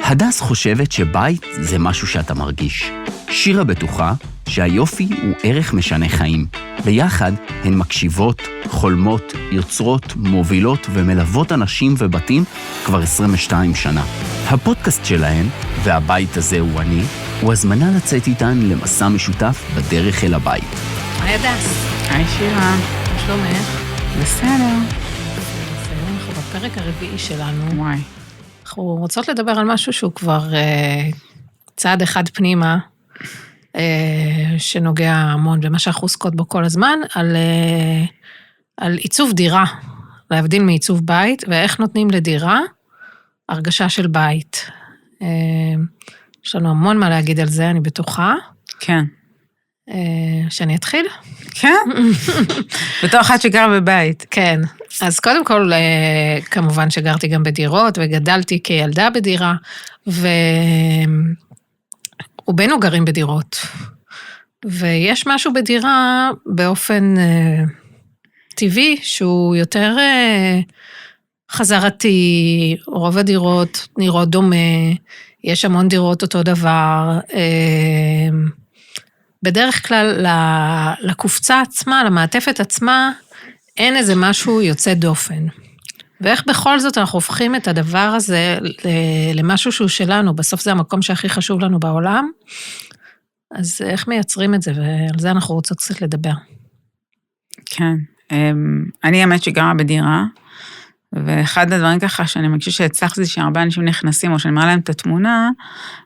הדס חושבת שבית זה משהו שאתה מרגיש. שירה בטוחה שהיופי הוא ערך משנה חיים. ביחד הן מקשיבות, חולמות, יוצרות, מובילות ומלוות אנשים ובתים כבר 22 שנה. הפודקאסט שלהן, והבית הזה הוא אני, הוא הזמנה לצאת איתן למסע משותף בדרך אל הבית. היי הדס. היי שירה. מה שלומך? בסדר. אנחנו בפרק הרביעי שלנו. וואי. אנחנו רוצות לדבר על משהו שהוא כבר צעד אחד פנימה, שנוגע המון במה שאנחנו עוסקות בו כל הזמן, על עיצוב דירה, להבדיל מעיצוב בית, ואיך נותנים לדירה הרגשה של בית. יש לנו המון מה להגיד על זה, אני בטוחה. כן. שאני אתחיל? כן. בתור אחת שגרה בבית. כן. אז קודם כל, כמובן שגרתי גם בדירות, וגדלתי כילדה בדירה, רובנו גרים בדירות. ויש משהו בדירה באופן טבעי, שהוא יותר חזרתי, רוב הדירות נראות דומה, יש המון דירות אותו דבר, בדרך כלל לקופצה עצמה, למעטפת עצמה, אין איזה משהו יוצא דופן. ואיך בכל זאת אנחנו הופכים את הדבר הזה למשהו שהוא שלנו, בסוף זה המקום שהכי חשוב לנו בעולם, אז איך מייצרים את זה, ועל זה אנחנו רוצות קצת לדבר. כן, אני האמת שגרה בדירה, ואחד הדברים ככה שאני מרגישה שהצלחתי זה שהרבה אנשים נכנסים, או שאני מראה להם את התמונה,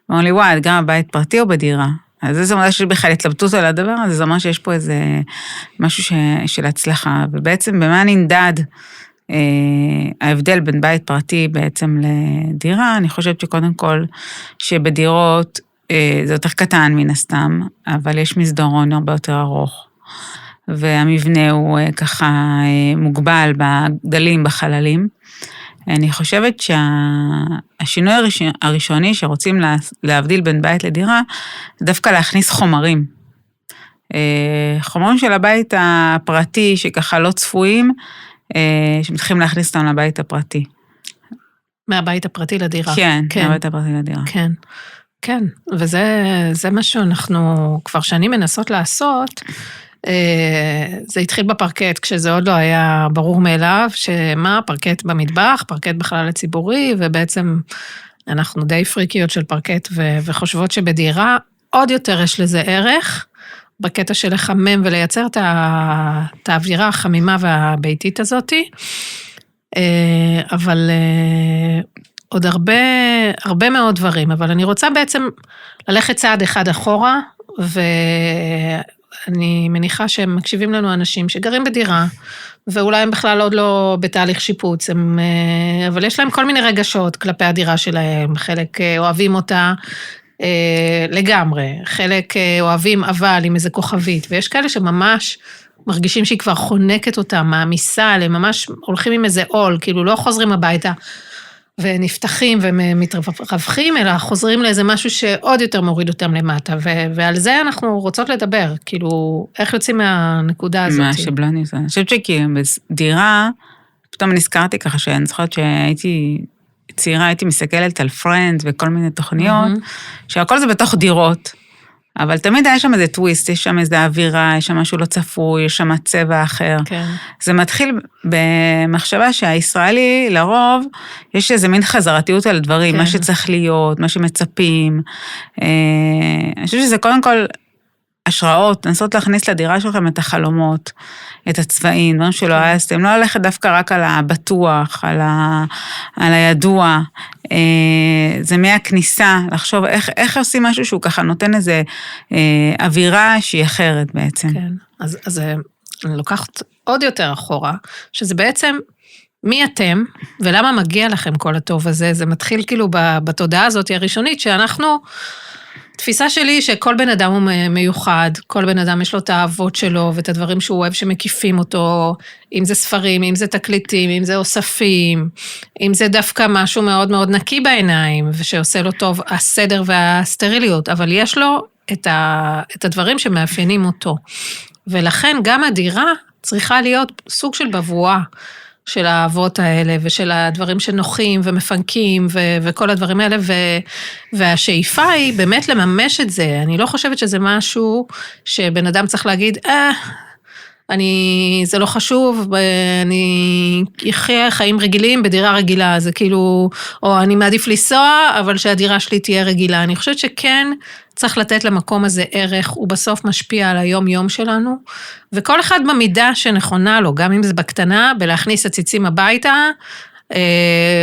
ואומרים לי, וואי, את גרה בבית פרטי או בדירה? אז זה אומר שיש בכלל התלבטות על הדבר הזה, זה אומר שיש פה איזה משהו של הצלחה, ובעצם במה נמדד ההבדל בין בית פרטי בעצם לדירה, אני חושבת שקודם כל שבדירות זה יותר קטן מן הסתם, אבל יש מסדרון הרבה יותר ארוך, והמבנה הוא ככה מוגבל בגדלים, בחללים. אני חושבת שהשינוי הראשוני שרוצים להבדיל בין בית לדירה, דווקא להכניס חומרים. חומרים של הבית הפרטי שככה לא צפויים, שמתחילים להכניס אותם לבית הפרטי. מהבית הפרטי לדירה. כן, מהבית הפרטי לדירה. כן, כן, וזה מה שאנחנו כבר שנים מנסות לעשות, זה התחיל בפרקט, כשזה עוד לא היה ברור מאליו, שמה, פרקט במטבח, פרקט בחלל הציבורי, ובעצם אנחנו די פריקיות של פרקט, וחושבות שבדירה עוד יותר יש לזה ערך, בקטע של לחמם ולייצר את האווירה החמימה והביתית הזאת, אבל עוד הרבה מאוד דברים, אבל אני רוצה בעצם ללכת צעד אחד אחורה, אני מניחה שהם מקשיבים לנו אנשים שגרים בדירה, ואולי הם בכלל עוד לא בתהליך שיפוץ, אבל יש להם כל מיני רגשות כלפי הדירה שלהם, חלק אוהבים אותה לגמרי, חלק אוהבים אבל עם איזה כוכבית, ויש כאלה שממש מרגישים שהיא כבר חונקת אותה, מעמיסה, הם ממש הולכים עם איזה עול, כאילו לא חוזרים הביתה, ונפתחים ומתרווחים, אלא חוזרים לאיזה משהו שעוד יותר מוריד אותם למטה, ועל זה אנחנו רוצות לדבר, כאילו, איך יוצאים מהנקודה הזאת? מה שבלני זה. אני חושבת שכי בדירה, פתאום נזכרתי ככה, שאני זוכרת שהייתי צעירה, הייתי מסתכלת על פרנד וכל מיני תוכניות, שהכל זה בתוך דירות, אבל תמיד היה שם איזה טוויסט, יש שם איזה אווירה, יש שם משהו לא צפוי, יש שם צבע אחר. כן. זה מתחיל במחשבה שהישראלי, לרוב, יש איזה מין חזרתיות על דברים, כן. מה שצריך להיות, מה שמצפים. אני חושבת שזה קודם כל השראות, לנסות להכניס לדירה שלכם את החלומות, את הצבעים, דברים שלא עשיתם, לא ללכת דווקא רק על הבטוח, על הידוע, זה מהכניסה, לחשוב איך עושים משהו שהוא ככה נותן איזה אווירה שהיא אחרת בעצם. כן, אז אני לוקחת עוד יותר אחורה, שזה בעצם מי אתם, ולמה מגיע לכם כל הטוב הזה, זה מתחיל כאילו בתודעה הזאת הראשונית, שאנחנו, תפיסה שלי שכל בן אדם הוא מיוחד, כל בן אדם יש לו את האהבות שלו, ואת הדברים שהוא אוהב שמקיפים אותו, אם זה ספרים, אם זה תקליטים, אם זה אוספים, אם זה דווקא משהו מאוד מאוד נקי בעיניים, ושעושה לו טוב הסדר והסטריליות, אבל יש לו את הדברים שמאפיינים אותו. ולכן גם הדירה צריכה להיות סוג של בבואה, של האהבות האלה, ושל הדברים שנוחים ומפנקים, וכל הדברים האלה, והשאיפה היא באמת לממש את זה. אני לא חושבת שזה משהו שבן אדם צריך להגיד, זה לא חשוב, אני אחיה חיים רגילים בדירה רגילה, זה כאילו, או אני מעדיף לנסוע, אבל שהדירה שלי תהיה רגילה. אני חושבת שכן צריך לתת למקום הזה ערך, הוא בסוף משפיע על היום-יום שלנו, וכל אחד במידה שנכונה לו, גם אם זה בקטנה, בלהכניס הציצים הביתה,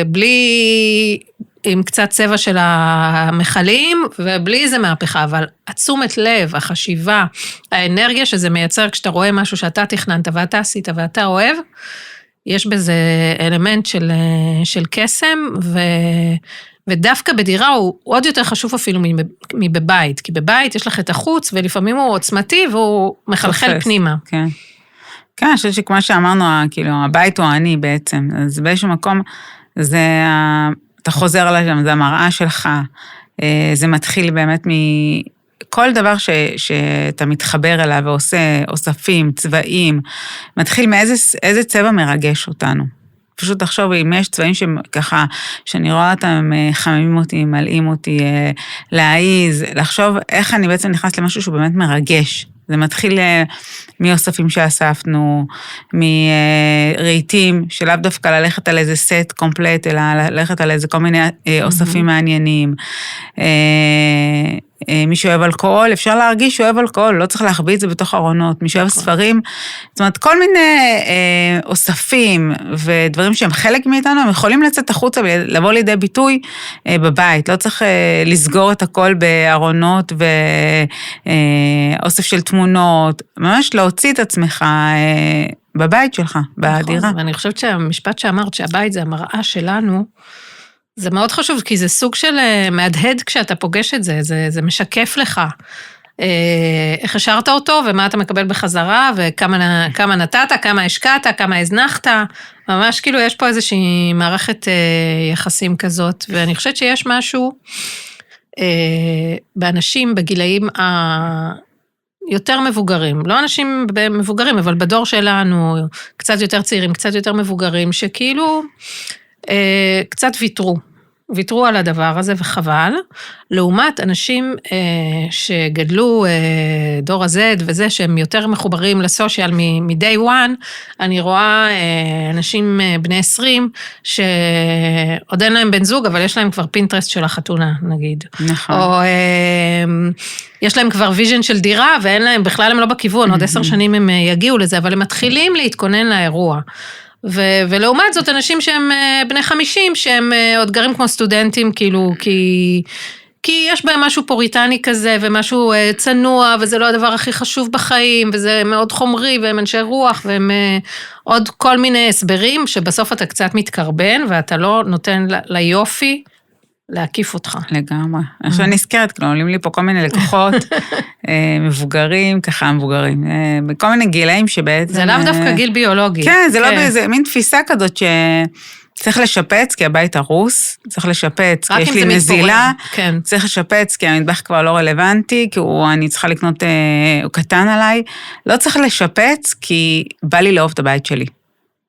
בלי, עם קצת צבע של המחלים, ובלי איזה מהפכה, אבל התשומת לב, החשיבה, האנרגיה שזה מייצר, כשאתה רואה משהו שאתה תכננת, ואתה עשית, ואתה אוהב, יש בזה אלמנט של קסם, ודווקא בדירה הוא עוד יותר חשוב אפילו מבבית, כי בבית יש לך את החוץ, ולפעמים הוא עוצמתי, והוא מחלחל פנימה. כן. כן, אני חושבת שכמו שאמרנו, כאילו, הבית הוא אני בעצם, אז באיזשהו מקום, אתה חוזר לשם, זה המראה שלך, זה מתחיל באמת מכל דבר שאתה מתחבר אליו, ועושה אוספים, צבעים, מתחיל מאיזה צבע מרגש אותנו. פשוט תחשוב, אם יש צבעים שככה, שאני רואה אותם, חממים אותי, מלאים אותי, להעיז, לחשוב איך אני בעצם נכנס למשהו שהוא באמת מרגש. זה מתחיל מאוספים שאספנו, מרהיטים, שלאו דווקא ללכת על איזה סט קומפלט, אלא ללכת על איזה כל מיני אוספים מעניינים. מי שאוהב אלכוהול, אפשר להרגיש שאוהב אלכוהול, לא צריך להחביא את זה בתוך ארונות, מי שאוהב ספרים, זאת אומרת, כל מיני אוספים ודברים שהם חלק מאיתנו, הם יכולים לצאת החוצה ולבוא לידי ביטוי בבית, לא צריך לסגור את הכל בארונות ואוסף של תמונות, ממש להוציא את עצמך בבית שלך, בדירה. ואני חושבת שהמשפט שאמרת שהבית זה המראה שלנו, זה מאוד חשוב, כי זה סוג של מהדהד כשאתה פוגש את זה, זה משקף לך. איך השארת אותו, ומה אתה מקבל בחזרה, וכמה נתת, כמה השקעת, כמה הזנחת, ממש כאילו יש פה איזושהי מערכת יחסים כזאת, ואני חושבת שיש משהו באנשים בגילאים יותר מבוגרים, לא אנשים מבוגרים, אבל בדור שלנו, קצת יותר צעירים, קצת יותר מבוגרים, שכאילו קצת ויתרו על הדבר הזה וחבל, לעומת אנשים שגדלו דור ה-Z וזה, שהם יותר מחוברים לסושיאל מ-day one, אני רואה אנשים בני 20, שעוד אין להם בן זוג, אבל יש להם כבר פינטרסט של החתונה, נגיד. נכון. או יש להם כבר ויז'ן של דירה, ואין להם, בכלל הם לא בכיוון, עוד 10 שנים הם יגיעו לזה, אבל הם מתחילים להתכונן לאירוע. ולעומת זאת, אנשים שהם בני 50, שהם עוד גרים כמו סטודנטים, כאילו, כי יש בהם משהו פוריטני כזה, ומשהו צנוע, וזה לא הדבר הכי חשוב בחיים, וזה מאוד חומרי, והם אנשי רוח, והם עוד כל מיני הסברים, שבסוף אתה קצת מתקרבן, ואתה לא נותן ליופי להקיף אותך. לגמרי. עכשיו נזכרת, כאילו, עולים לי פה כל מיני לקוחות, מבוגרים, ככה מבוגרים, בכל מיני גילאים שבעצם... זה לאו דווקא גיל ביולוגי. כן, זה לא באיזה, מין תפיסה כזאת שצריך לשפץ, כי הבית הרוס, צריך לשפץ, כי יש לי נזילה, צריך לשפץ, כי המטבח כבר לא רלוונטי, כי אני צריכה לקנות, הוא קטן עליי, לא צריך לשפץ, כי בא לי לאהוב את הבית שלי.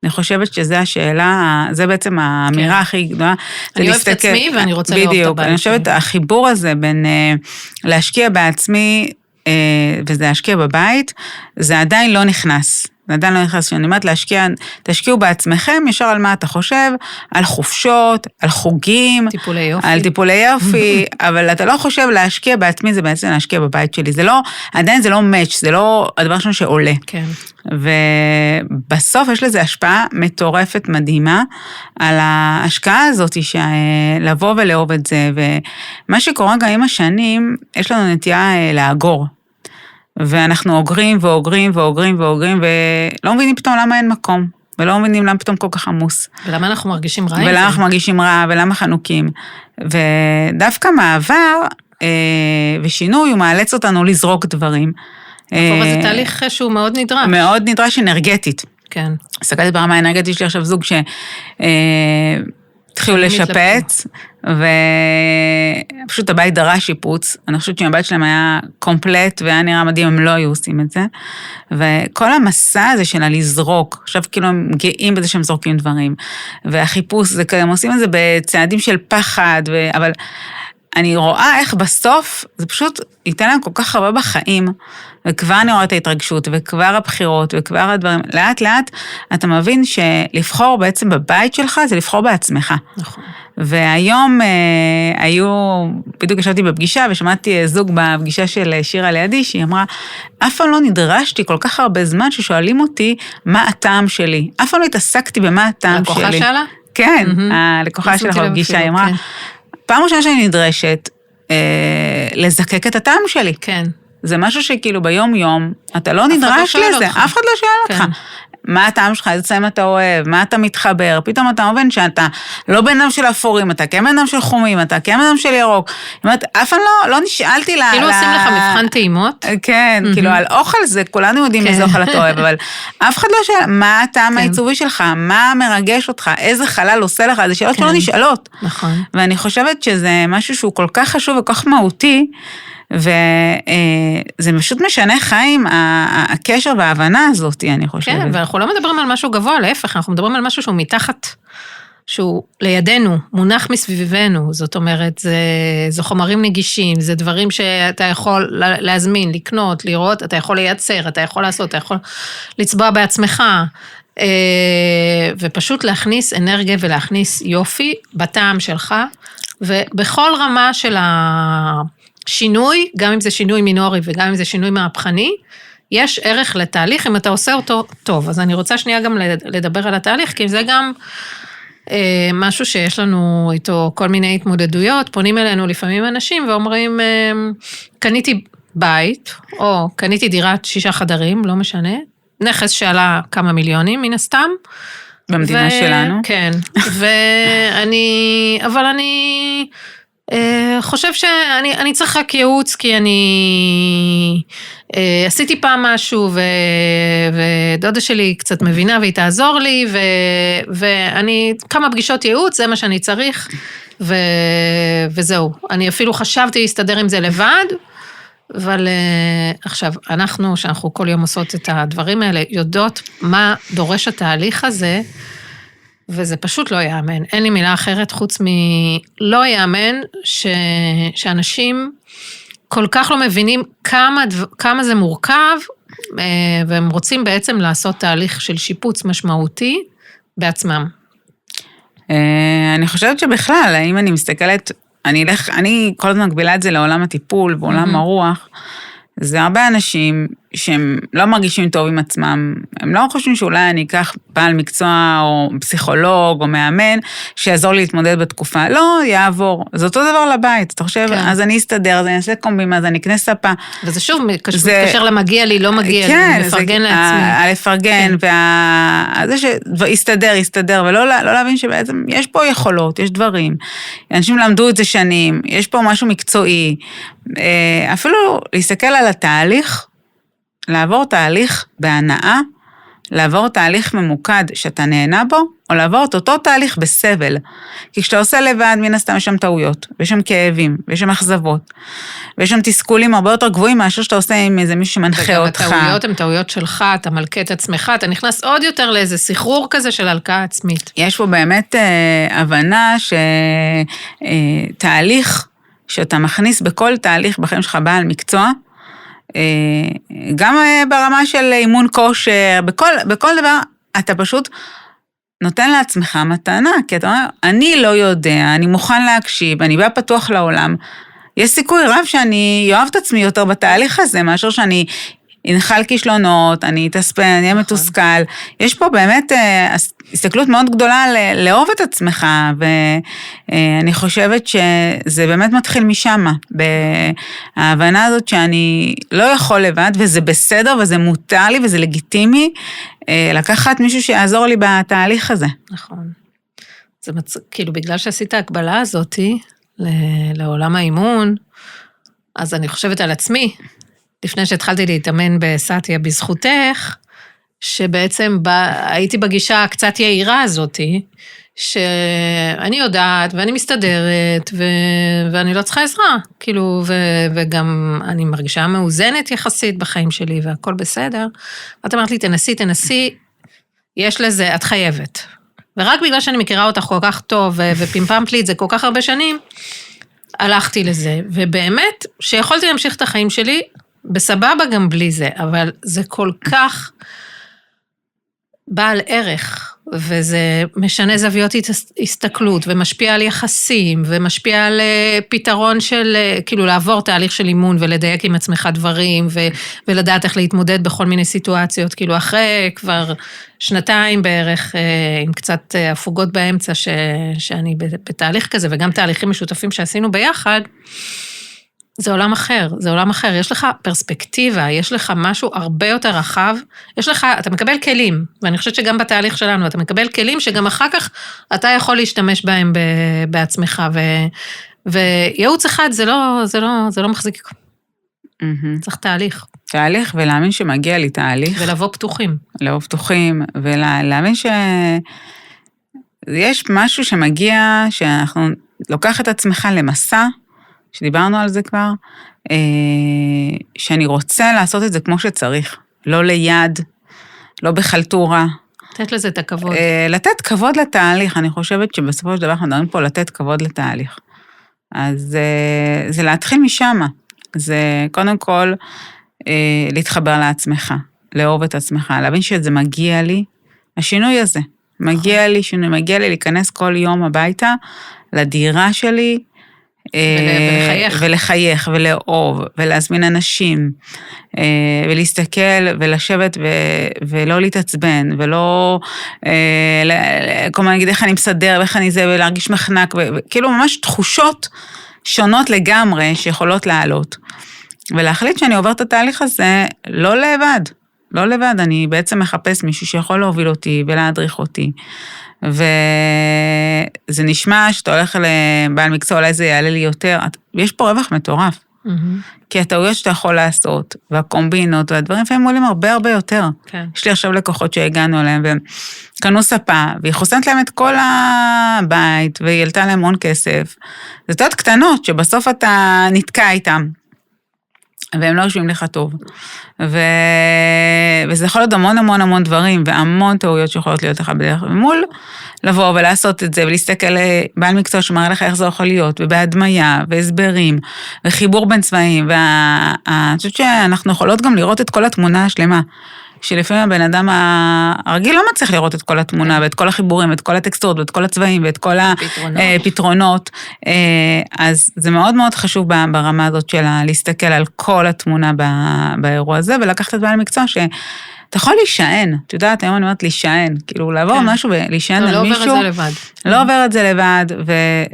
אני חושבת שזו השאלה, זה בעצם האמירה הכי גדולה. אני אוהבת את עצמי ואני רוצה לאהוב את הבית. בדיוק, אני חושבת החיבור הזה בין להשקיע בעצמי וזה להשקיע בבית, זה עדיין לא נכנס. זה עדיין לא נכנס, שאני אומרת תשקיעו בעצמכם, ישר על מה אתה חושב, על חופשות, על חוגים, על טיפולי יופי, אבל אתה לא חושב להשקיע בעצמי, זה בעצם להשקיע בבית שלי. זה לא, עדיין זה לא מאץ', זה לא הדבר שלנו שעולה. כן. ובסוף יש לזה השפעה מטורפת מדהימה, על ההשקעה הזאת, לבוא ולאהוב את זה, ומה שקורה גם עם השנים, יש לנו נטייה לאגור. ואנחנו אוגרים ואוגרים ואוגרים ואוגרים, ולא מבינים פתאום למה אין מקום, ולא מבינים למה פתאום כל כך עמוס. ולמה אנחנו מרגישים רע? ולמה אנחנו מרגישים רע, ולמה חנוקים. ודווקא מעבר ושינוי, הוא מאלץ אותנו לזרוק דברים. אבל זה תהליך שהוא מאוד נדרש. מאוד נדרש אנרגטית. כן. הסתכלתי ברמה האנרגטית, יש לי עכשיו זוג שהתחיל התחילו לשפץ, ופשוט הבית דרש שיפוץ, אני חושבת שאם הבית שלהם היה קומפלט, והיה נראה מדהים, הם לא היו עושים את זה, וכל המסע הזה שלה לזרוק, עכשיו כאילו הם גאים בזה שהם זורקים דברים, והחיפוש זה כזה, הם עושים את זה בצעדים של פחד, אבל אני רואה איך בסוף, זה פשוט ייתן להם כל כך הרבה בחיים, וכבר אני רואה את ההתרגשות, וכבר הבחירות, וכבר הדברים, לאט לאט אתה מבין שלבחור בעצם בבית שלך, זה לבחור בעצמך. נכון. והיום בדיוק ישבתי בפגישה, ושמעתי זוג בפגישה של שירה לידי, שהיא אמרה, אף פעם לא נדרשתי כל כך הרבה זמן, ששואלים אותי מה הטעם שלי. אף פעם לא התעסקתי במה הטעם שלי. לקוחה שלה? כן, הלקוחה שלך בפגישה, היא אמרה, פעם ראשונה שאני נדרשת, לזקק את הטעם שלי. כן. זה משהו שכאילו ביום יום, אתה לא נדרש לזה, אף אחד לא שואל אותך. מה הטעם שלך, איזה צבעים אתה אוהב, מה אתה מתחבר, פתאום אתה מבין שאתה לא בן אדם של אפורים, אתה כן בן אדם של חומים, אתה כן בן אדם של ירוק. זאת אומרת, אף פעם לא נשאלתי לה... כאילו עושים לך מבחן טעימות? כן, כאילו על אוכל זה, כולנו יודעים איזה אוכל אתה אוהב, אבל אף אחד לא שואל, מה הטעם העיצובי שלך, מה מרגש אותך, איזה חלל עושה לך, זה שאלות שלא נשאלות. נכון. ואני חושבת שזה משהו שהוא כל כך חשוב וכל כך מהותי, וזה פשוט משנה חיים, הקשר וההבנה הזאת, אני חושבת. כן, ואנחנו לא מדברים על משהו גבוה, להפך, אנחנו מדברים על משהו שהוא מתחת, שהוא לידינו, מונח מסביבנו, זאת אומרת, זה חומרים נגישים, זה דברים שאתה יכול להזמין, לקנות, לראות, אתה יכול לייצר, אתה יכול לעשות, אתה יכול לצבוע בעצמך, ופשוט להכניס אנרגיה ולהכניס יופי בטעם שלך, ובכל רמה של שינוי, גם אם זה שינוי מינורי וגם אם זה שינוי מהפכני, יש ערך לתהליך אם אתה עושה אותו טוב. אז אני רוצה שנייה גם לדבר על התהליך, כי זה גם משהו שיש לנו איתו כל מיני התמודדויות, פונים אלינו לפעמים אנשים ואומרים, קניתי בית, או קניתי דירת 6 חדרים, לא משנה, נכס שעלה כמה מיליונים מן הסתם. במדינה שלנו. כן, אבל אני חושב שאני צריך רק ייעוץ, כי אני עשיתי פעם משהו, ודודה שלי קצת מבינה, והיא תעזור לי, ואני, כמה פגישות ייעוץ, זה מה שאני צריך, וזהו. אני אפילו חשבתי להסתדר עם זה לבד, אבל עכשיו, שאנחנו כל יום עושות את הדברים האלה, יודעות מה דורש התהליך הזה, וזה פשוט לא יאמן. אין לי מילה אחרת חוץ לא יאמן שאנשים כל כך לא מבינים כמה זה מורכב, והם רוצים בעצם לעשות תהליך של שיפוץ משמעותי בעצמם. אני חושבת שבכלל, אם אני מסתכלת, אני כל הזמן מגבילה את זה לעולם הטיפול, בעולם הרוח, זה הרבה אנשים שהם לא מרגישים טוב עם עצמם, הם לא חושבים שאולי אני אקח בעל מקצוע או פסיכולוג או מאמן, שיעזור לי להתמודד בתקופה, לא, יעבור, זה אותו דבר לבית, אתה חושב, כן. אז אני אסתדר, אז אני אעשה קומבימה, אז אני אקנה ספה. וזה שוב, מתקשר למגיע לי, לא מגיע כן, לי, מפרגן לעצמי. לפרגן, זה שיסתדר, ולא להבין שבעצם יש פה יכולות, יש דברים, אנשים למדו את זה שנים, יש פה משהו מקצועי, אפילו להסתכל על התהליך, לעבור תהליך בהנאה, לעבור תהליך ממוקד שאתה נהנה בו, או לעבור את אותו תהליך בסבל. כי כשאתה עושה לבד, מן הסתם יש שם טעויות, ויש שם כאבים, ויש שם אכזבות, ויש שם תסכולים הרבה יותר גבוהים, מאשר שאתה עושה עם איזה מישהו שמנחה אותך. הטעויות הן טעויות שלך, אתה מלכה את עצמך, אתה נכנס עוד יותר לאיזה סחרור כזה של הלקאה עצמית. יש פה באמת הבנה שתהליך שאתה מכניס בכל תהליך בחיים שלך בעל מקצוע, גם ברמה של אימון כושר, בכל דבר, אתה פשוט נותן לעצמך מתנה, כי אתה אומר, אני לא יודע, אני מוכן להקשיב, אני בא פתוח לעולם, יש סיכוי רב שאני אוהב את עצמי יותר בתהליך הזה, מאשר שאני אנחל כישלונות, אני אתספן, אני אהיה מתוסכל, יש פה באמת הסתכלות מאוד גדולה לאהוב את עצמך, ואני חושבת שזה באמת מתחיל משם, בהבנה הזאת שאני לא יכול לבד, וזה בסדר, וזה מותר לי, וזה לגיטימי, לקחת מישהו שיעזור לי בתהליך הזה. נכון. זה כאילו, בגלל שעשית ההקבלה הזאת, לעולם האימון, אז אני חושבת על עצמי, לפני שהתחלתי להתאמן בסטיה בזכותך, שבעצם הייתי בגישה קצת יעירה הזאת, שאני יודעת, ואני מסתדרת, ואני לא צריכה עזרה, כאילו, וגם אני מרגישה מאוזנת יחסית בחיים שלי, והכל בסדר. ואת אמרת לי, תנסי, יש לזה, את חייבת. ורק בגלל שאני מכירה אותך כל כך טוב, ופימפמת לי את זה כל כך הרבה שנים, הלכתי לזה, ובאמת, שיכולתי להמשיך את החיים שלי, בסבבה גם בלי זה, אבל זה כל כך בעל ערך, וזה משנה זוויות הסתכלות, ומשפיע על יחסים, ומשפיע על פתרון של, כאילו לעבור תהליך של אימון, ולדייק עם עצמך דברים, ולדעת איך להתמודד בכל מיני סיטואציות, כאילו אחרי כבר 2 בערך, עם קצת הפוגות באמצע, שאני בתהליך כזה, וגם תהליכים משותפים שעשינו ביחד, זה עולם אחר, יש לך פרספקטיבה, יש לך משהו הרבה יותר רחב, אתה מקבל כלים, ואני חושבת שגם בתהליך שלנו, אתה מקבל כלים שגם אחר כך אתה יכול להשתמש בהם בעצמך, וייעוץ אחד זה לא מחזיק. צריך תהליך. תהליך, ולהאמין שמגיע לי תהליך. ולבוא פתוחים. ולהאמין שיש משהו שמגיע, שאנחנו לוקח את עצמך למסע, שדיברנו על זה כבר, שאני רוצה לעשות את זה כמו שצריך, לא ליד, לא בחלטורה. לתת לזה את הכבוד. לתת כבוד לתהליך, אני חושבת שבסופו של דבר אנחנו מדברים פה לתת כבוד לתהליך. אז זה להתחיל משם, זה קודם כל להתחבר לעצמך, לאהוב את עצמך, להבין שזה מגיע לי, השינוי הזה, מגיע לי להיכנס כל יום הביתה, לדירה שלי, ולחייך ולאהוב ולהזמין אנשים ולהסתכל ולשבת ולא להתעצבן ולא כל מה נגיד איך אני מסדר ואיך אני זה ולהרגיש מחנק וכאילו ממש תחושות שונות לגמרי שיכולות לעלות ולהחליט שאני עוברת את התהליך הזה לא לבד, אני בעצם מחפש מישהו שיכול להוביל אותי ולהדריך אותי וזה נשמע שאתה הולך לבעל מקצוע, אולי זה יעלה לי יותר, יש פה רווח מטורף, כי הטעויות שאתה יכול לעשות, והקומבינות והדברים, והם עולים הרבה יותר. יש לי עכשיו לקוחות שהגענו אליהם, והם קנו ספה, והיא חוסנת להם את כל הבית, והיא העלתה להם המון כסף. זה טעות קטנות, שבסוף אתה נתקע איתם, והם לא יושבים לך טוב. וזה יכול להיות המון דברים, והמון טעויות שיכולות להיות לך בדרך, ומול לבוא ולעשות את זה, ולהסתכל בעל מקצוע שמראה לך איך זה יכול להיות, ובהדמיה, והסברים, וחיבור בין צבעים, ואני חושבת שאנחנו יכולות גם לראות את כל התמונה השלמה, שלפעמים הבן אדם הרגיל לא מצליח לראות את כל התמונה, ואת כל החיבורים, ואת כל הטקסטורות, ואת כל הצבעים, ואת כל הפתרונות. אז זה מאוד חשוב ברמה הזאת שלה, להסתכל על כל התמונה באירוע הזה, ולקחת את בעל מקצוע אתה יכול להישען, את יודעת, היום אני אומרת להישען, כאילו לעבור משהו ולהישען על מישהו. לא עובר את זה לבד,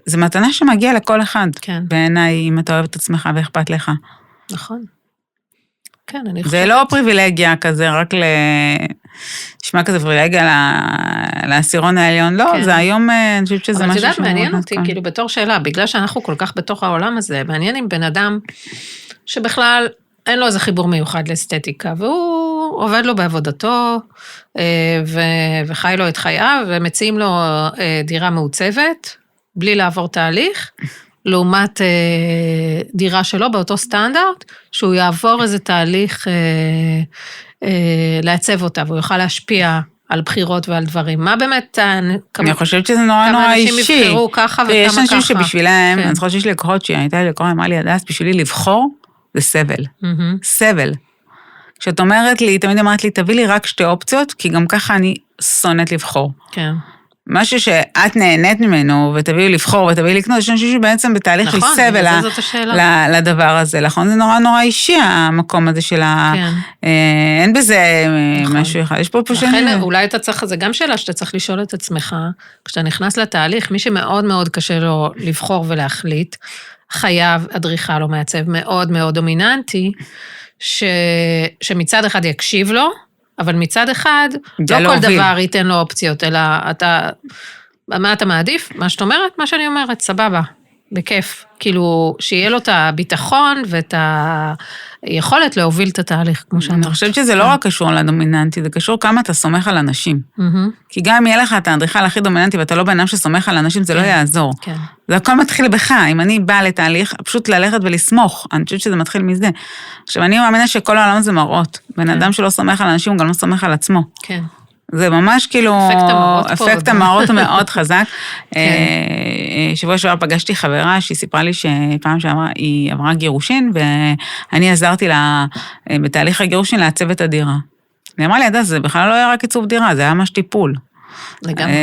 וזו מתנה שמגיעה לכל אחד. בעיניי, אם אתה אוהב את עצמך ואכפת לך. נכון. כן, אני חושבת. זה לא פריבילגיה כזה, רק נשמע כזה פריבילגיה לעשירון העליון, לא, זה היום, אני חושבת שזה משהו אבל תדעת, מעניין אותי, כאילו בתור שאלה, בגלל שאנחנו כל כך בתוך העולם הזה, מעניין עם בן אדם שבכלל אין לו איזה חיבור מיוחד לאסתטיקה, והוא עובד לו בעבודתו, וחי לו את חייו, ומציעים לו דירה מעוצבת, בלי לעבור תהליך, לעומת דירה שלו באותו סטנדרט, שהוא יעבור איזה תהליך לעצב אותה, והוא יוכל להשפיע על בחירות ועל דברים. מה באמת, אני חושבת שזה נורא אישי. כמה אנשים יבחרו ככה וכמה ככה. יש אנשים שבשבילם, אני זוכרת שיש לי לקוחות שהייתה לי לקוחה, אמרה לי, הדס, בשבילי לבחור, זה סבל. סבל. כשאת אומרת לי, תמיד אמרת לי, תביא לי רק 2 אופציות, כי גם ככה אני שונאת לבחור. כן. משהו שאת נהנית ממנו, ותביאי לבחור, ותביאי לקנות, יש אנשים שבעצם בתהליך של סבל לדבר הזה. נכון, זה נורא אישי, המקום הזה של אין בזה משהו אחד. יש פה לכן, אולי אתה צריך, זה גם שאלה שאתה צריך לשאול את עצמך, כשאתה נכנס לתהליך, מי שמאוד קשה לו לבחור ולהחליט, חייב אדריכל או מעצב מאוד דומיננטי, שמצד אחד יקשיב לו, אבל מצד אחד, לא כל דבר ייתן לו אופציות, אלא מה אתה מעדיף? מה שאת אומרת? מה שאני אומרת, סבבה. בכיף. כאילו, שיהיה לו את הביטחון ואת היכולת להוביל את התהליך, כמו שאמרת. אני חושבת שזה לא רק קשור לדומיננטי, זה קשור כמה אתה סומך על אנשים. כי גם אם יהיה לך את האדריכל הכי דומיננטי, ואתה לא בן אדם שסומך על אנשים, זה לא יעזור. זה הכל מתחיל בך. אם אני באה לתהליך, פשוט ללכת ולסמוך. אני חושבת שזה מתחיל מזה. עכשיו, אני מאמינה שכל העולם זה מראות. בן אדם שלא סומך על אנשים, הוא גם לא סומך על עצמו. כן. זה ממש כאילו, אפקט המראות מאוד חזק. שבוע שעבר פגשתי חברה שהיא סיפרה לי שפעם שעברה היא עברה גירושין, ואני עזרתי לה בתהליך הגירושין לעצב את הדירה. היא אמרה לי, זה בכלל לא היה רק עיצוב דירה, זה היה ממש טיפול. לגמרי.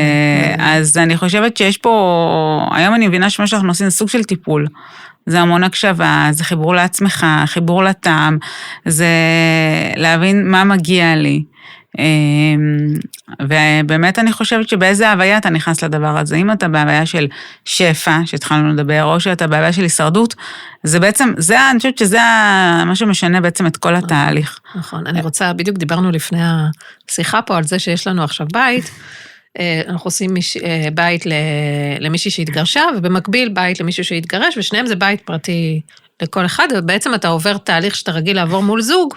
אז אני חושבת שיש פה, היום אני מבינה שמה שאנחנו עושים זה סוג של טיפול. זה המון הקשבה, זה חיבור לעצמך, חיבור לטעם, זה להבין מה מגיע לי. ובאמת אני חושבת שבאיזה הוויה אתה נכנס לדבר הזה, אם אתה בהוויה של שפע, שהתחלנו לדבר, או שאתה בהוויה של הישרדות, זה בעצם, אני חושבת שזה מה שמשנה בעצם את כל התהליך. נכון, אני רוצה, בדיוק דיברנו לפני השיחה פה על זה שיש לנו עכשיו בית, אנחנו עושים בית למישהי שהתגרשה, ובמקביל בית למישהו שהתגרש, ושניהם זה בית פרטי לכל אחד, ובעצם אתה עובר תהליך שאתה רגיל לעבור מול זוג,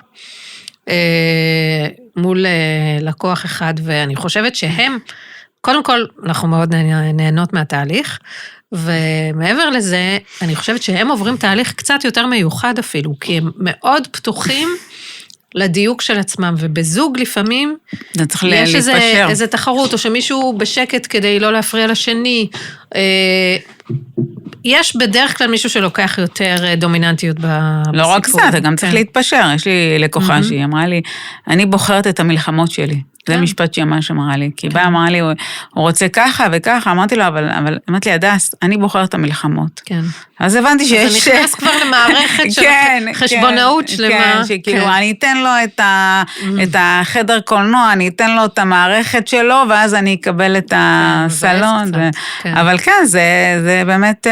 מול לקוח אחד, ואני חושבת שהם, קודם כל, אנחנו מאוד נהנות מהתהליך, ומעבר לזה, אני חושבת שהם עוברים תהליך קצת יותר מיוחד אפילו, כי הם מאוד פתוחים לדיוק של עצמם, ובזוג לפעמים, יש איזה תחרות, או שמישהו בשקט כדי לא להפריע לשני, יש בדרך כלל מישהו שלוקח יותר דומיננטיות בסיפור. לא רק קצת, אתה גם צריך להתפשר. יש לי לקוחה שהיא אמרה לי, אני בוחרת את המלחמות שלי. זה משפט שהיא ממש אמרה לי. כי באה אמרה לי, הוא רוצה ככה וככה, אמרתי לו, אבל אמרתי לי, הדס, אני בוחרת את המלחמות. כן. אז הבנתי שיש... אז אני נכנס כבר למערכת של חשבונאות שלמה. כן, שכאילו, אני אתן לו את החדר קולנוע, אני אתן לו את המערכת שלו, ואז אני אקבל את הסלון. אבל כן, זה באמת,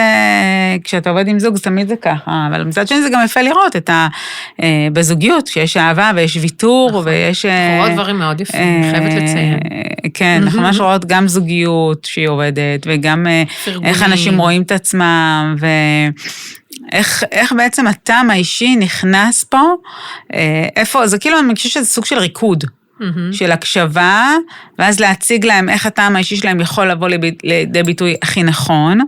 כשאתה עובד עם זוג, תמיד זה ככה. אבל מצד שני זה גם יפה לראות בזוגיות, שיש אהבה ויש ויתור, ויש... עוד דברים מאוד יפים, אני חייבת לציין. כן, אנחנו ממש רואות גם זוגיות שהיא עובדת, וגם איך אנשים רואים את עצמם, ואיך בעצם הטעם האישי נכנס פה, איפה, זה כאילו, אני חושבת שזה סוג של ריקוד, של הקשבה, ואז להציג להם איך הטעם האישי שלהם יכול לבוא לידי ביטוי הכי נכון,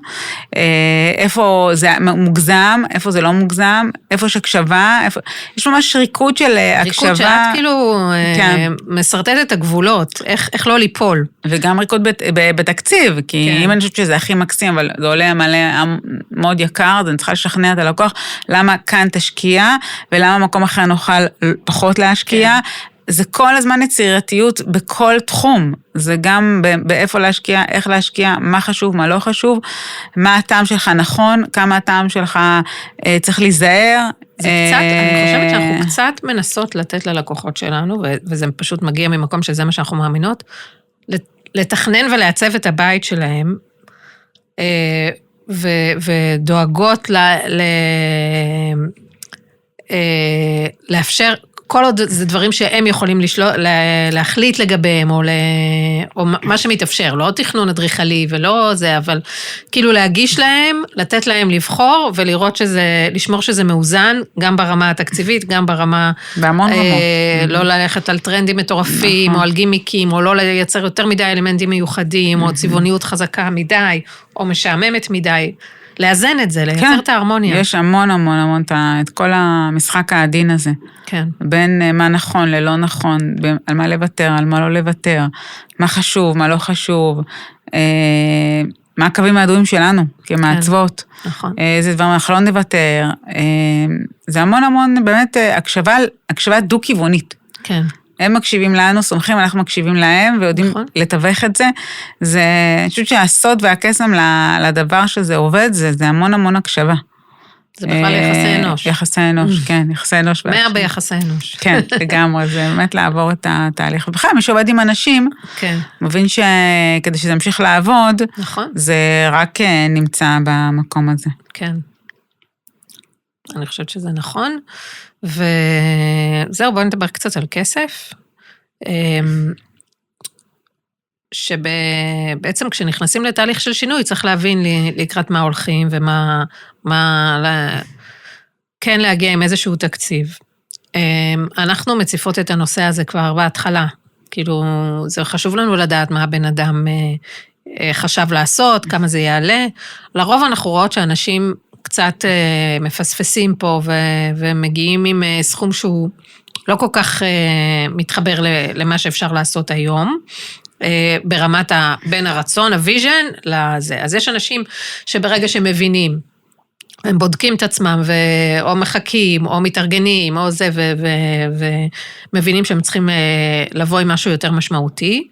איפה זה מוגזם, איפה זה לא מוגזם, איפה יש הקשבה, יש ממש ריקוד של הקשבה. ריקוד שאת כאילו מסרטט את הגבולות, איך לא ליפול. וגם ריקוד בתקציב, כי אם אני חושבת שזה הכי מקסים, אבל זה עולה מלא מאוד יקר, אז אני צריכה לשכנע את הלקוח, למה כאן תשקיע, ולמה מקום אחר נוכל פחות להשקיע, זה כל הזמן יצירתיות בכל תחום, זה גם באיפה להשקיע, איך להשקיע, מה חשוב, מה לא חשוב, מה הטעם שלך נכון, כמה הטעם שלך צריך להיזהר. זה קצת, אני חושבת שאנחנו קצת מנסות לתת ללקוחות שלנו, וזה פשוט מגיע ממקום שזה מה שאנחנו מאמינות, לתכנן ולעצב את הבית שלהם, ודואגות לאפשר, כל עוד זה דברים שהם יכולים להחליט לגביהם, או מה שמתאפשר, לא תכנון אדריכלי ולא זה, אבל כאילו להגיש להם, לתת להם לבחור, ולראות לשמור שזה מאוזן, גם ברמה התקציבית, גם ברמה, בהמון רמות. לא ללכת על טרנדים מטורפים, או על גימיקים, או לא לייצר יותר מדי אלמנטים מיוחדים, או צבעוניות חזקה מדי, או משעממת מדי. לאזן את זה, לייצר את ההרמוניה. יש המון המון המון את כל המשחק העדין הזה. כן. בין מה נכון ללא נכון, על מה לוותר, על מה לא לוותר, מה חשוב, מה לא חשוב, מה הקווים האדומים שלנו, כמעצבות. נכון. זה דבר אנחנו לא נוותר. זה המון המון, באמת, הקשבה דו-כיוונית. כן. הם מקשיבים לנו, סומכים, אנחנו מקשיבים להם, ויודעים לתווך את זה. אני חושבת שהסוד והקסם לדבר שזה עובד, זה המון המון הקשבה. זה בכלל יחסי אנוש. יחסי אנוש, כן, יחסי אנוש. 100 ביחסי אנוש. כן, לגמרי, זה באמת לעבור את התהליך. ובכלל, מי שעובד עם אנשים, מבין שכדי שזה ימשיך לעבוד, זה רק נמצא במקום הזה. כן. אני חושבת שזה נכון. וזהו, בואו נדבר קצת על כסף. שבעצם כשנכנסים לתהליך של שינוי, צריך להבין לקראת מה הולכים, כן להגיע עם איזשהו תקציב. אנחנו מציפות את הנושא הזה כבר בהתחלה, כאילו זה חשוב לנו לדעת מה הבן אדם חשב לעשות, כמה זה יעלה, לרוב אנחנו רואות שאנשים קצת מפספסים פה, ומגיעים עם סכום שהוא לא כל כך מתחבר למה שאפשר לעשות היום, ברמת בין הרצון, הוויז'ן, לזה. אז יש אנשים שברגע שהם מבינים, הם בודקים את עצמם, או מחכים, או מתארגנים, או זה, ומבינים שהם צריכים לבוא עם משהו יותר משמעותי.